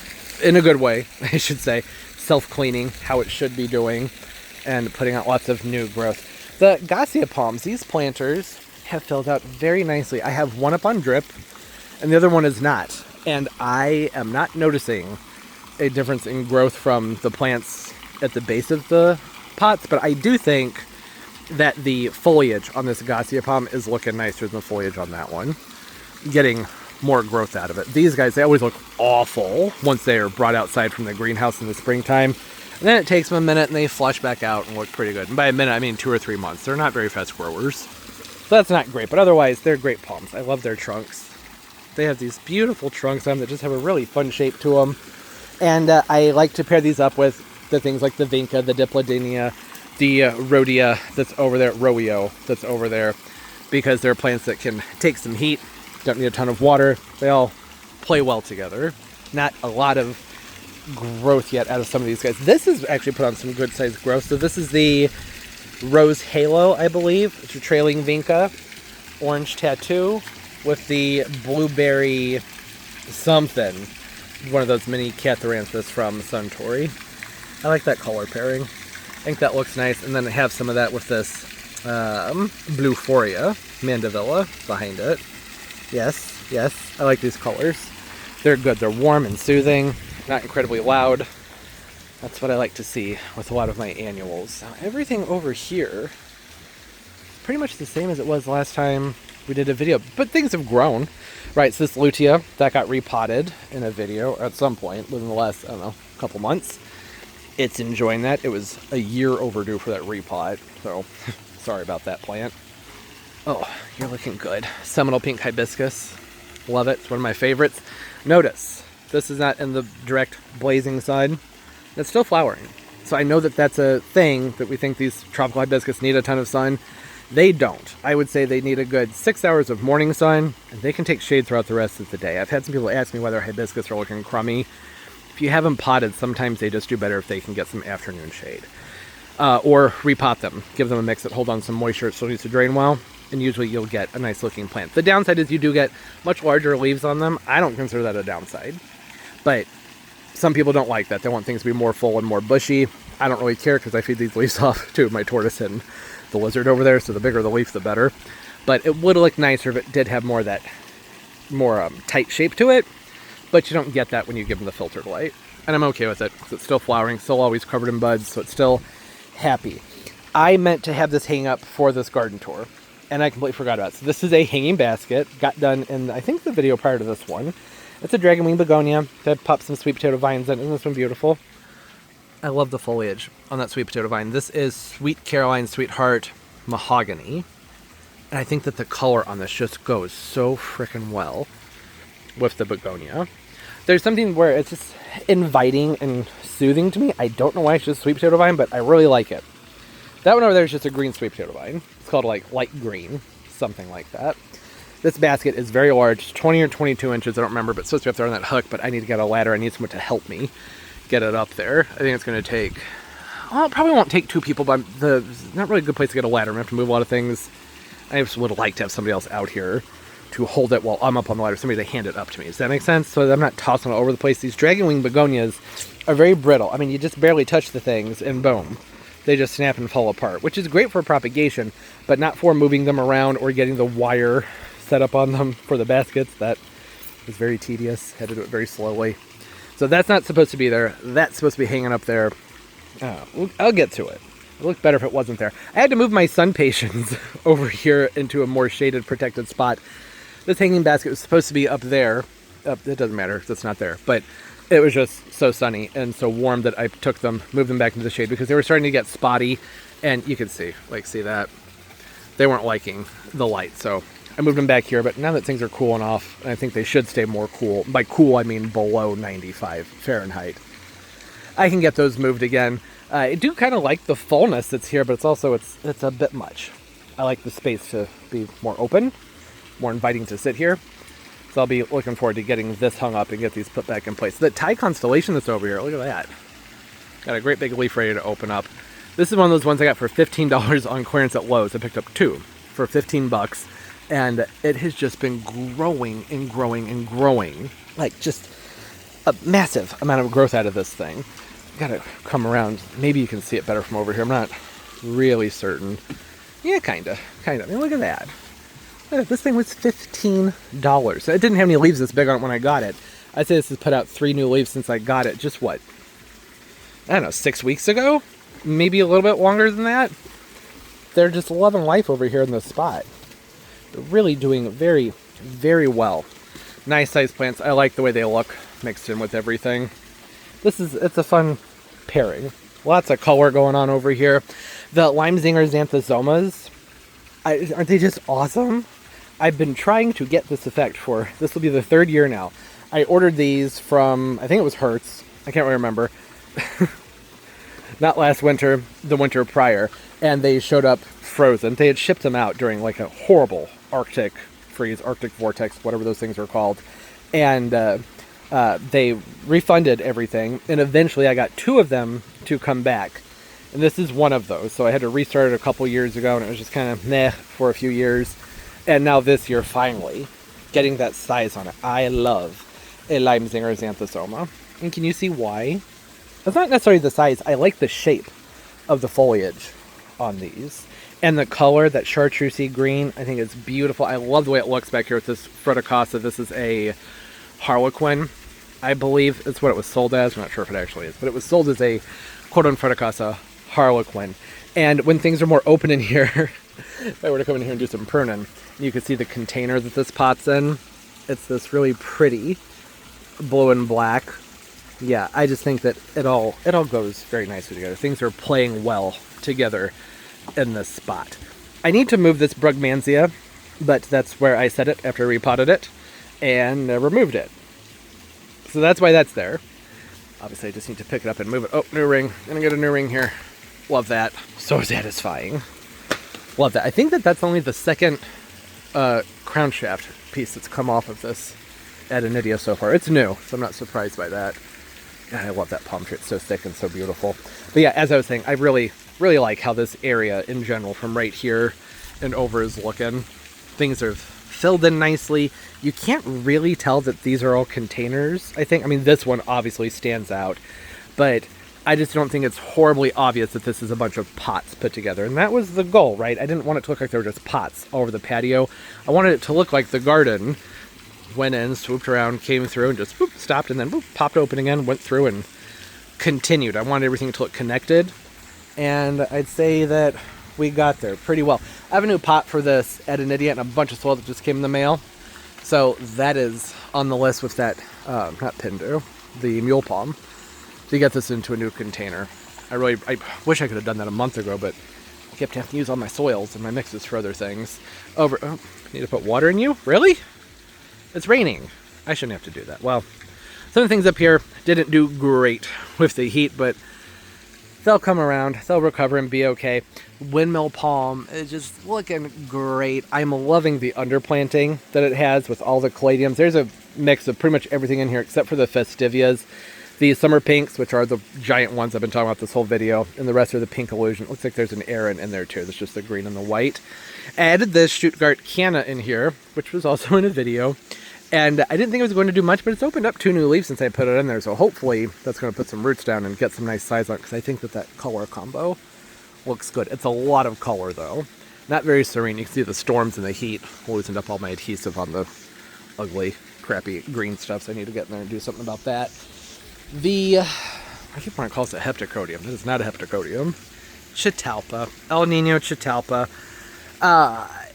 in a good way, I should say. Self-cleaning, how it should be doing, and putting out lots of new growth. The Gossia palms, these planters have filled out very nicely. I have one up on drip, and the other one is not. And I am not noticing a difference in growth from the plants at the base of the pots, but I do think that the foliage on this Gossia palm is looking nicer than the foliage on that one. Getting more growth out of it. These guys, they always look awful once they are brought outside from the greenhouse in the springtime. And then it takes them a minute and they flush back out and look pretty good. And by a minute, I mean 2 or 3 months. They're not very fast growers. So that's not great, but otherwise, they're great palms. I love their trunks. They have these beautiful trunks on them that just have a really fun shape to them. And I like to pair these up with the things like the vinca, the dipladenia, the rhodea that's over there, roeo that's over there, because they're plants that can take some heat, don't need a ton of water. They all play well together. Not a lot of growth yet out of some of these guys. This is actually put on some good sized growth. So this is the Rose Halo, I believe. It's your trailing vinca, orange tattoo with the blueberry something. One of those mini catharanthus from Suntory. I like that color pairing. I think that looks nice. And then I have some of that with this Bluephoria mandevilla behind it. Yes, I like these colors. They're good. They're warm and soothing, not incredibly loud. That's what I like to see with a lot of my annuals. Now, everything over here is pretty much the same as it was last time we did a video, but things have grown. Right, so this lutea, that got repotted in a video at some point within the last, I don't know, couple months. It's enjoying that. It was a year overdue for that repot, so sorry about that plant. Oh, you're looking good. Seminole pink hibiscus. Love it. It's one of my favorites. Notice, this is not in the direct blazing side. It's still flowering. So I know that that's a thing that we think these tropical hibiscus need a ton of sun. They don't. I would say they need a good 6 hours of morning sun, and they can take shade throughout the rest of the day. I've had some people ask me why their hibiscus are looking crummy. If you have them potted, sometimes they just do better if they can get some afternoon shade. Or repot them. Give them a mix that holds on some moisture. It still needs to drain well, and usually you'll get a nice looking plant. The downside is you do get much larger leaves on them. I don't consider that a downside, but some people don't like that. They want things to be more full and more bushy. I don't really care because I feed these leaves off to my tortoise and the lizard over there, so the bigger the leaf, the better. But it would look nicer if it did have more of that tight shape to it, but you don't get that when you give them the filtered light. And I'm okay with it because it's still flowering, still always covered in buds, so it's still happy. I meant to have this hang up for this garden tour, and I completely forgot about it. So this is a hanging basket, got done in, I think, the video prior to this one. It's a dragon wing begonia that popped some sweet potato vines in. Isn't this one beautiful? I love the foliage on that sweet potato vine. This is Sweet Caroline Sweetheart Mahogany. And I think that the color on this just goes so freaking well with the begonia. There's something where it's just inviting and soothing to me. I don't know why it's just sweet potato vine, but I really like it. That one over there is just a green sweet potato vine. It's called like light green, something like that. This basket is very large, 20 or 22 inches, I don't remember, but it's supposed to be up there on that hook, but I need to get a ladder. I need someone to help me get it up there. I think it's going to take, well, it probably won't take two people, but it's not really a good place to get a ladder. I'm going to have to move a lot of things. I just would like to have somebody else out here to hold it while I'm up on the ladder, somebody to hand it up to me. Does that make sense? So that I'm not tossing it all over the place. These dragon wing begonias are very brittle. I mean, you just barely touch the things and boom, they just snap and fall apart, which is great for propagation, but not for moving them around or getting the wire set up on them for the baskets. That is very tedious. Had to do it very slowly. So that's not supposed to be there. That's supposed to be hanging up there. I'll get to it. It looked better if it wasn't there. I had to move my sun patience over here into a more shaded, protected spot. This hanging basket was supposed to be up there. It doesn't matter. It's not there. But it was just so sunny and so warm that I took them, moved them back into the shade because they were starting to get spotty. And you can see, see that? They weren't liking the light. So I moved them back here. But now that things are cooling off, I think they should stay more cool. By cool, I mean below 95 Fahrenheit. I can get those moved again. I do kind of like the fullness that's here, but it's also, it's a bit much. I like the space to be more open, more inviting to sit here. So I'll be looking forward to getting this hung up and get these put back in place. The Thai constellation that's over here, look at that. Got a great big leaf ready to open up. This is one of those ones I got for $15 on clearance at Lowe's. I picked up two for 15 bucks. And it has just been growing and growing and growing. Like just a massive amount of growth out of this thing. Gotta come around. Maybe you can see it better from over here. I'm not really certain. Yeah, kinda. I mean, look at that. This thing was $15. It didn't have any leaves this big on it when I got it. I'd say this has put out 3 new leaves since I got it. Just what? I don't know, 6 weeks ago? Maybe a little bit longer than that. They're just loving life over here in this spot. They're really doing very, very well. Nice sized plants. I like the way they look mixed in with everything. It's a fun pairing. Lots of color going on over here. The lime zinger xanthosomas, aren't they just awesome? I've been trying to get this effect this will be the 3rd year now. I ordered these from, I think it was Hertz. I can't really remember. Not last winter, the winter prior. And they showed up frozen. They had shipped them out during like a horrible Arctic freeze, Arctic vortex, whatever those things are called. And they refunded everything. And eventually I got 2 of them to come back. And this is one of those. So I had to restart it a couple years ago, and it was just kind of meh for a few years. And now this year, finally, getting that size on it. I love a lime zinger xanthosoma. And can you see why? It's not necessarily the size. I like the shape of the foliage on these. And the color, that chartreusey green, I think it's beautiful. I love the way it looks back here with this Fruticosa. This is a Harlequin, I believe. That's what it was sold as. I'm not sure if it actually is. But it was sold as a quote-unquote Fruticosa Harlequin. And when things are more open in here, if I were to come in here and do some pruning, you can see the container that this pot's in. It's this really pretty blue and black. Yeah, I just think that it all goes very nicely together. Things are playing well together in this spot. I need to move this Brugmansia, but that's where I set it after I repotted it and removed it. So that's why that's there. Obviously, I just need to pick it up and move it. Oh, new ring. Gonna get a new ring here. Love that. So satisfying. Love that. I think that that's only the second crown shaft piece that's come off of this Adonidia so far. It's new, so I'm not surprised by that. God, I love that palm tree. It's so thick and so beautiful. But yeah, as I was saying, I really like how this area in general from right here and over is looking. Things are filled in nicely. You can't really tell that these are all containers, I think. I mean, this one obviously stands out, but I just don't think it's horribly obvious that this is a bunch of pots put together. And that was the goal, right? I didn't want it to look like they were just pots all over the patio. I wanted it to look like the garden went in, swooped around, came through, and just boop, stopped, and then boop, popped open again, went through, and continued. I wanted everything to look connected, and I'd say that we got there pretty well. I have a new pot for this Adonidia and a bunch of soil that just came in the mail. So that is on the list with that, not Pindu, the mule palm, to get this into a new container. I wish I could have done that a month ago, but I kept having to use all my soils and my mixes for other things. Oh, need to put water in you? Really? It's raining. I shouldn't have to do that. Well, some of the things up here didn't do great with the heat, but they'll come around. They'll recover and be okay. Windmill palm is just looking great. I'm loving the underplanting that it has with all the caladiums. There's a mix of pretty much everything in here except for the festivias. The summer pinks, which are the giant ones I've been talking about this whole video, and the rest are the pink illusion. It looks like there's an Aran in there too. That's just the green and the white. I added this Stuttgart Canna in here, which was also in a video. And I didn't think it was going to do much, but it's opened up 2 new leaves since I put it in there. So hopefully that's going to put some roots down and get some nice size on it, because I think that that color combo looks good. It's a lot of color, though. Not very serene. You can see the storms and the heat loosened up all my adhesive on the ugly, crappy green stuff. So I need to get in there and do something about that. I keep wanting to call this a heptacodium. This is not a heptacodium. Chitalpa. El Nino Chitalpa.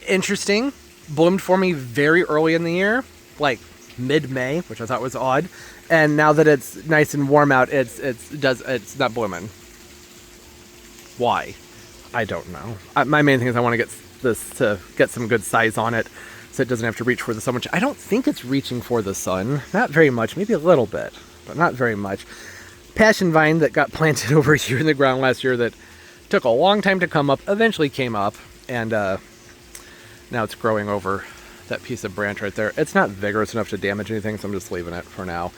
Interesting. Bloomed for me very early in the year, like mid-May, which I thought was odd. And now that it's nice and warm out, it's not blooming. Why? I don't know. My main thing is I want to get this to get some good size on it, so it doesn't have to reach for the sun. Which I don't think it's reaching for the sun. Not very much. Maybe a little bit, but not very much. Passion vine that got planted over here in the ground last year that took a long time to come up, eventually came up, and now it's growing over that piece of branch right there. It's not vigorous enough to damage anything, so I'm just leaving it for now.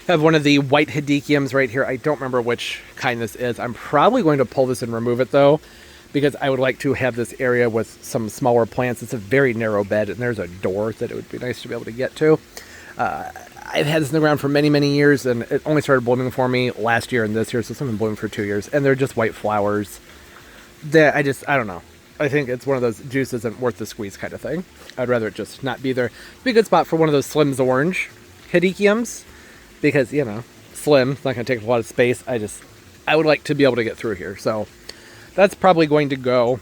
I have one of the white hedechiums right here. I don't remember which kind this is. I'm probably going to pull this and remove it, though, because I would like to have this area with some smaller plants. It's a very narrow bed, and there's a door that it would be nice to be able to get to. I've had this in the ground for many, many years, and it only started blooming for me last year and this year, so it's been blooming for 2 years, and they're just white flowers. I don't know. I think it's one of those juice isn't worth the squeeze kind of thing. I'd rather it just not be there. It'd be a good spot for one of those Slim's orange hedechiums, because, you know, slim, it's not going to take a lot of space. I would like to be able to get through here, so that's probably going to go.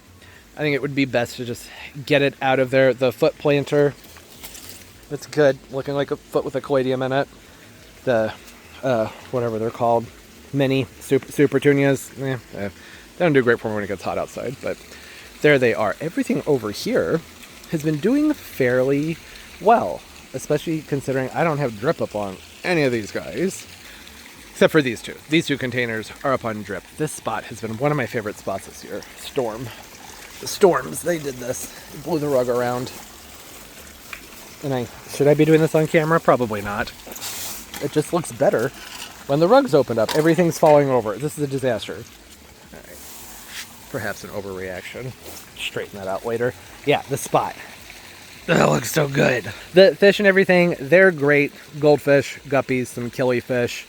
I think it would be best to just get it out of there. The foot planter, it's good, looking like a foot with a caladium in it. The, whatever they're called, mini super Petunias, they don't do great for me when it gets hot outside, but there they are. Everything over here has been doing fairly well, especially considering I don't have drip up on any of these guys, except for these two. These 2 containers are up on drip. This spot has been one of my favorite spots this year. The storms, they did this. They blew the rug around. And should I be doing this on camera? Probably not. It just looks better when the rug's opened up. Everything's falling over. This is a disaster. All right. Perhaps an overreaction. Straighten that out later. Yeah, the spot. That looks so good. The fish and everything, they're great. Goldfish, guppies, some killifish.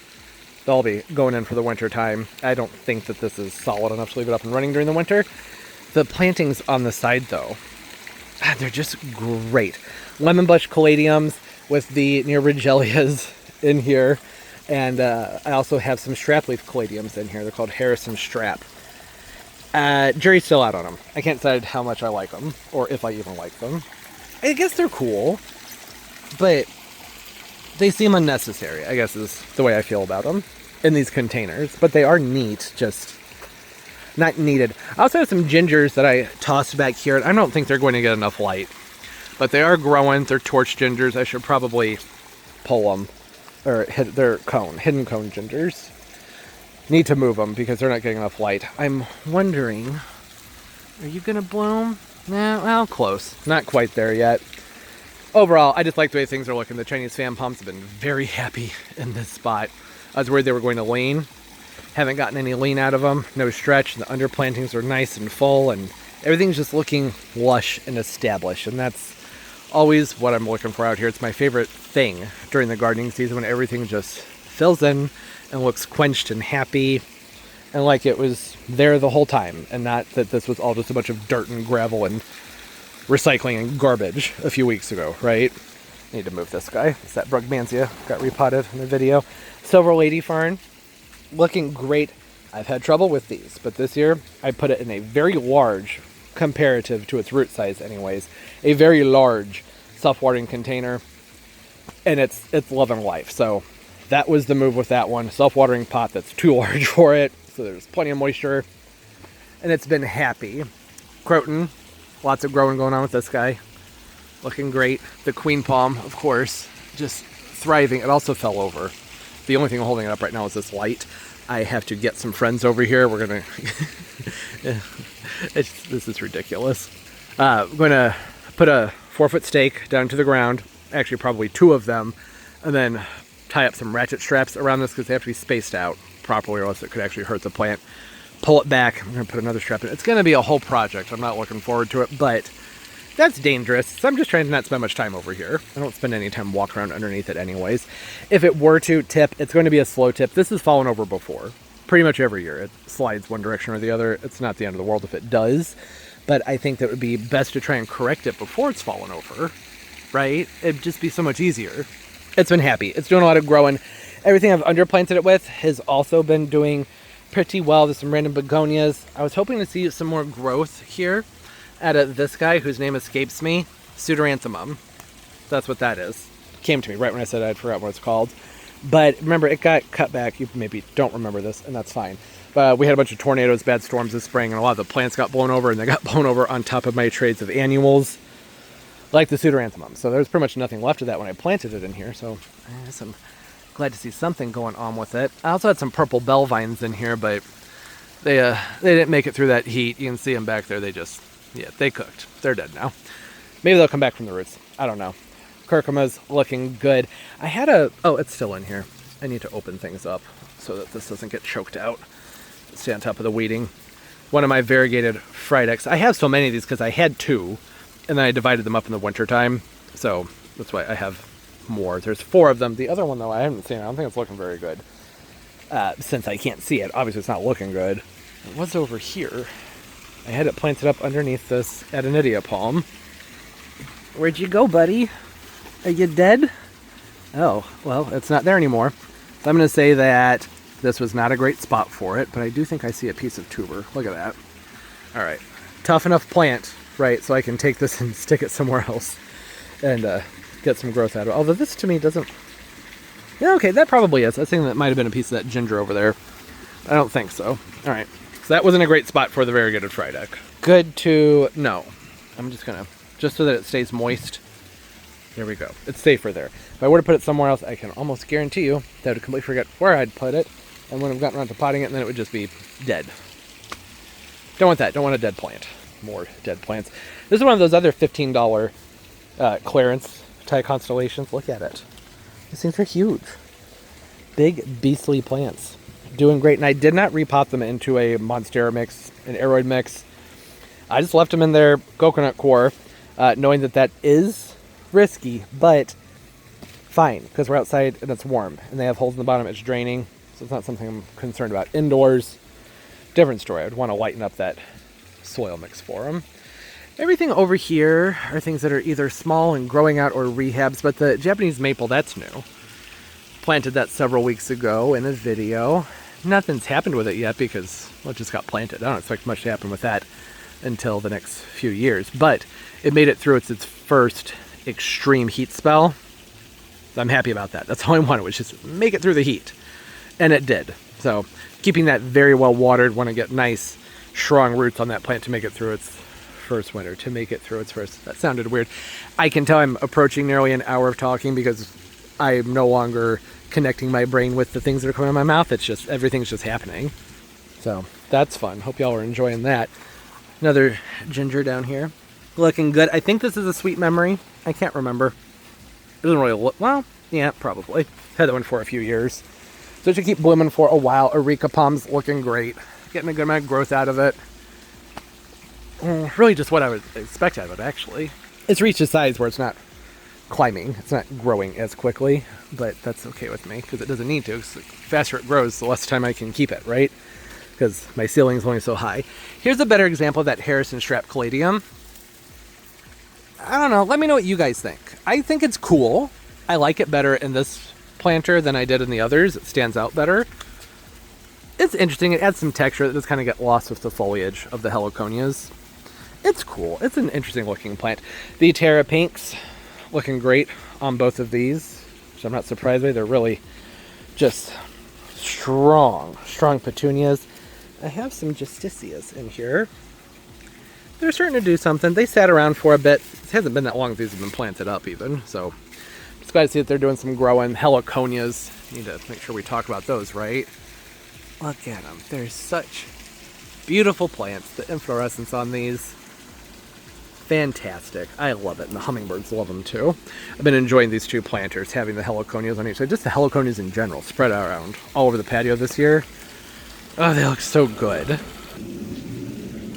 They'll be going in for the winter time. I don't think that this is solid enough to leave it up and running during the winter. The plantings on the side, though, they're just great. Lemon bush caladiums with the neoregelias in here. And I also have some strap leaf caladiums in here. They're called Harrison Strap. Jury's still out on them. I can't decide how much I like them, or if I even like them. I guess they're cool, but they seem unnecessary, I guess is the way I feel about them in these containers. But they are neat, just not needed. I also have some gingers that I tossed back here. I don't think they're going to get enough light, but they are growing. They're torch gingers. I should probably pull them, or hit their hidden cone gingers. Need to move them because they're not getting enough light. I'm wondering, are you gonna bloom? Nah, well, close. Not quite there yet. Overall, I just like the way things are looking. The Chinese fan palms have been very happy in this spot. I was worried they were going to lean. Haven't gotten any lean out of them. No stretch. The underplantings are nice and full, and everything's just looking lush and established. And that's always what I'm looking for out here. It's my favorite thing during the gardening season, when everything just fills in and looks quenched and happy and like it was there the whole time, and not that this was all just a bunch of dirt and gravel and recycling and garbage a few weeks ago, right? Need to move this guy. It's that Brugmansia got repotted in the video. Silver Lady Fern, looking great. I've had trouble with these, but this year I put it in a very large, comparative to its root size anyways, a very large self-watering container, and it's loving life. So that was the move with that one. Self-watering pot that's too large for it, so there's plenty of moisture, and it's been happy. Croton, lots of growing going on with this guy. Looking great. The Queen Palm, of course, just thriving. It also fell over. The only thing holding it up right now is this light. I have to get some friends over here. We're going to... This is ridiculous. I'm going to put a 4-foot stake down to the ground. Actually, probably 2 of them. And then tie up some ratchet straps around this because they have to be spaced out properly, or else it could actually hurt the plant. Pull it back. I'm going to put another strap in. It's going to be a whole project. I'm not looking forward to it, but that's dangerous. So I'm just trying to not spend much time over here. I don't spend any time walking around underneath it anyways. If it were to tip, it's going to be a slow tip. This has fallen over before. Pretty much every year. It slides one direction or the other. It's not the end of the world if it does, but I think that it would be best to try and correct it before it's fallen over, right? It'd just be so much easier. It's been happy. It's doing a lot of growing. Everything I've underplanted it with has also been doing pretty well. There's some random begonias. I was hoping to see some more growth here out of this guy whose name escapes me. Pseudoranthemum. That's what that is. Came to me right when I said I'd forgot what it's called. But remember, it got cut back. You maybe don't remember this, and that's fine. But we had a bunch of tornadoes, bad storms this spring, and a lot of the plants got blown over, and they got blown over on top of my trades of annuals, like the pseudoranthemum. So there's pretty much nothing left of that when I planted it in here. So I'm glad to see something going on with it. I also had some purple bell vines in here, but they didn't make it through that heat. You can see them back there. They cooked. They're dead now. Maybe they'll come back from the roots. I don't know. Curcuma's looking good. I had it's still in here. I need to open things up so that this doesn't get choked out. Stay on top of the weeding. One of my variegated Fridex. I have so many of these because I had 2, and then I divided them up in the wintertime. So that's why I have more. There's 4 of them. The other one, though, I haven't seen. I don't think it's looking very good. Since I can't see it, obviously it's not looking good. What's over here? I had it planted up underneath this Adenidia palm. Where'd you go, buddy? Are you dead? Oh, well, it's not there anymore. So I'm going to say that this was not a great spot for it, but I do think I see a piece of tuber. Look at that. All right. Tough enough plant, right, so I can take this and stick it somewhere else and get some growth out of it. Although this, to me, doesn't... Yeah, okay, that probably is. I think that might have been a piece of that ginger over there. I don't think so. All right. So that wasn't a great spot for the variegated Fridex. Good to know. I'm just going to... Just so that it stays moist. There we go. It's safer there. If I were to put it somewhere else, I can almost guarantee you that I would completely forget where I'd put it. And when I've gotten around to potting it, and then it would just be dead. Don't want that. Don't want a dead plant. More dead plants. This is one of those other $15 clearance Thai constellations. Look at it. These things are huge. Big, beastly plants. Doing great. And I did not repot them into a Monstera mix, an aroid mix. I just left them in their coconut core, knowing that that is risky, but fine, because we're outside and it's warm, and they have holes in the bottom, it's draining, so it's not something I'm concerned about. Indoors, different story. I would want to lighten up that soil mix for them. Everything over here are things that are either small and growing out or rehabs, but the Japanese maple, that's new. Planted that several weeks ago in a video. nothing's happened with it yet because, well, it just got planted. I don't expect much to happen with that until the next few years. But it made it through its first extreme heat spell. So I'm happy about that. That's all I wanted, was just make it through the heat. And it did. So keeping that very well watered, want to get nice, strong roots on that plant to make it through its first winter, to make it through its first. That sounded weird. I can tell I'm approaching nearly an hour of talking because I'm no longer connecting my brain with the things that are coming out of my mouth. It's just, everything's just happening. So that's fun. Hope y'all are enjoying that. Another ginger down here. Looking good. I think this is a sweet memory. I can't remember. It doesn't really look, well, yeah, probably. Had that one for a few years. So it should keep blooming for a while. Areca palm's looking great. Getting a good amount of growth out of it. Really just what I would expect out of it, actually. It's reached a size where it's not climbing. It's not growing as quickly, but that's okay with me because it doesn't need to. The faster it grows, the less time I can keep it, right? Because my ceiling's only so high. Here's a better example of that Harrison strap caladium. I don't know. Let me know what you guys think. I think it's cool. I like it better in this planter than I did in the others. It stands out better. It's interesting. It adds some texture that does kind of get lost with the foliage of the heliconias. It's cool. It's an interesting looking plant. The Terra Pinks looking great on both of these, which I'm not surprised by. They're really just strong petunias. I have some justicias in here. They're starting to do something. They sat around for a bit. It hasn't been that long these have been planted up even, so just glad to see that they're doing some growing. Heliconias, need to make sure we talk about those, right? Look at them. They're such beautiful plants. The inflorescence on these, fantastic. I love it, and the hummingbirds love them too. I've been enjoying these two planters, having the heliconias on each side. Just the heliconias in general, spread around all over the patio this year. Oh, they look so good.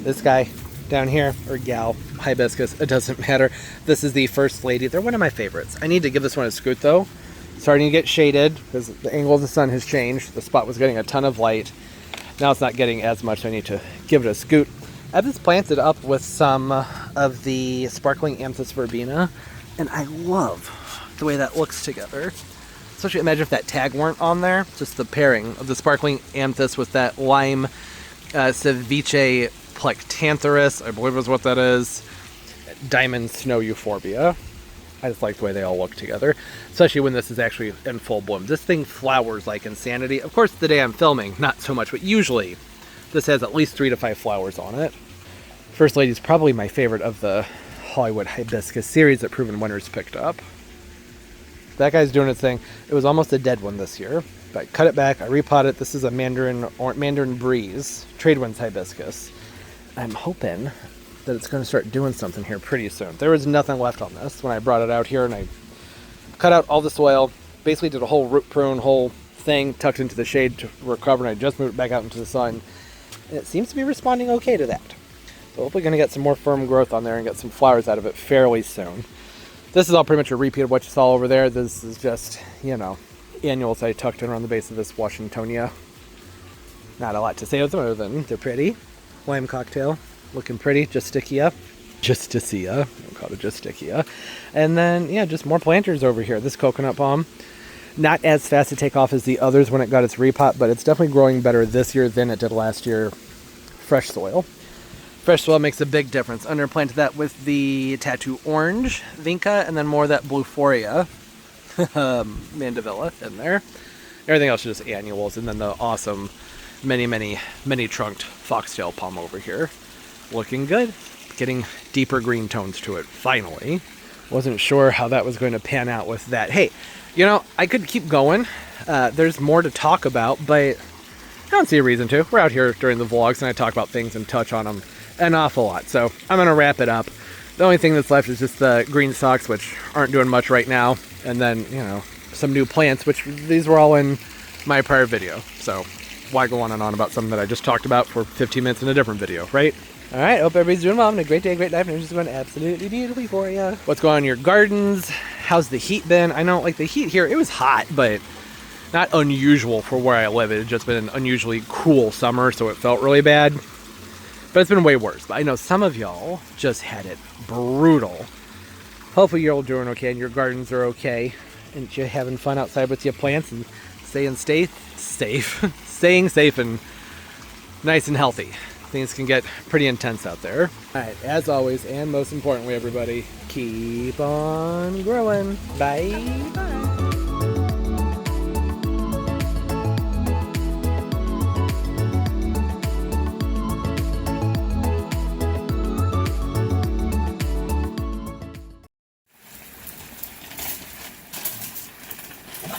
This guy down here, or gal, hibiscus, it doesn't matter. This is the First Lady. They're one of my favorites. I need to give this one a scoot though. Starting to get shaded because the angle of the sun has changed. The spot was getting a ton of light. Now it's not getting as much, so I need to give it a scoot. I have this planted up with some of the sparkling amethyst verbena, and I love the way that looks together. Especially imagine if that tag weren't on there. Just the pairing of the sparkling amethyst with that lime ceviche plectantherus, I believe is what that is. Diamond snow euphorbia. I just like the way they all look together, especially when this is actually in full bloom. This thing flowers like insanity. Of course, the day I'm filming, not so much, but usually this has at least 3 to 5 flowers on it. First Lady is probably my favorite of the Hollywood hibiscus series that Proven Winners picked up. That guy's doing its thing. It was almost a dead one this year, but I cut it back, I repotted it. This is a Mandarin Breeze, Trade Winds hibiscus. I'm hoping that it's going to start doing something here pretty soon. There was nothing left on this when I brought it out here, and I cut out all the soil, basically did a whole root prune, whole thing, tucked into the shade to recover, and I just moved it back out into the sun. And it seems to be responding okay to that. So hopefully going to get some more firm growth on there and get some flowers out of it fairly soon. This is all pretty much a repeat of what you saw over there. This is just, you know, annuals I tucked in around the base of this Washingtonia. Not a lot to say with them other than they're pretty. Lime cocktail, looking pretty. Justicia. I'll call it Justicia. And then, yeah, just more planters over here. This coconut palm, not as fast to take off as the others when it got its repot, but it's definitely growing better this year than it did last year. Fresh soil. Fresh soil makes a big difference. Underplanted that with the Tattoo Orange, Vinca, and then more of that Bluephoria, Mandevilla in there. Everything else is just annuals, and then the awesome many trunked foxtail palm over here. Looking good. Getting deeper green tones to it, finally. Wasn't sure how that was going to pan out with that. Hey, you know, I could keep going. There's more to talk about, but I don't see a reason to. We're out here during the vlogs, and I talk about things and touch on them an awful lot. So I'm going to wrap it up. The only thing that's left is just the green stalks, which aren't doing much right now. And then, you know, some new plants, which these were all in my prior video. So why go on and on about something that I just talked about for 15 minutes in a different video, right? All right, hope everybody's doing well. Having a great day, great life, and it's just going absolutely beautifully for you. What's going on in your gardens? How's the heat been? I know, like, the heat here, it was hot, but not unusual for where I live. It had just been an unusually cool summer, so it felt really bad. But it's been way worse. But I know some of y'all just had it brutal. Hopefully you're all doing okay and your gardens are okay. And you're having fun outside with your plants and staying safe. staying safe and nice and healthy. Things can get pretty intense out there. All right, as always, and most importantly, everybody, keep on growing. Bye. Bye.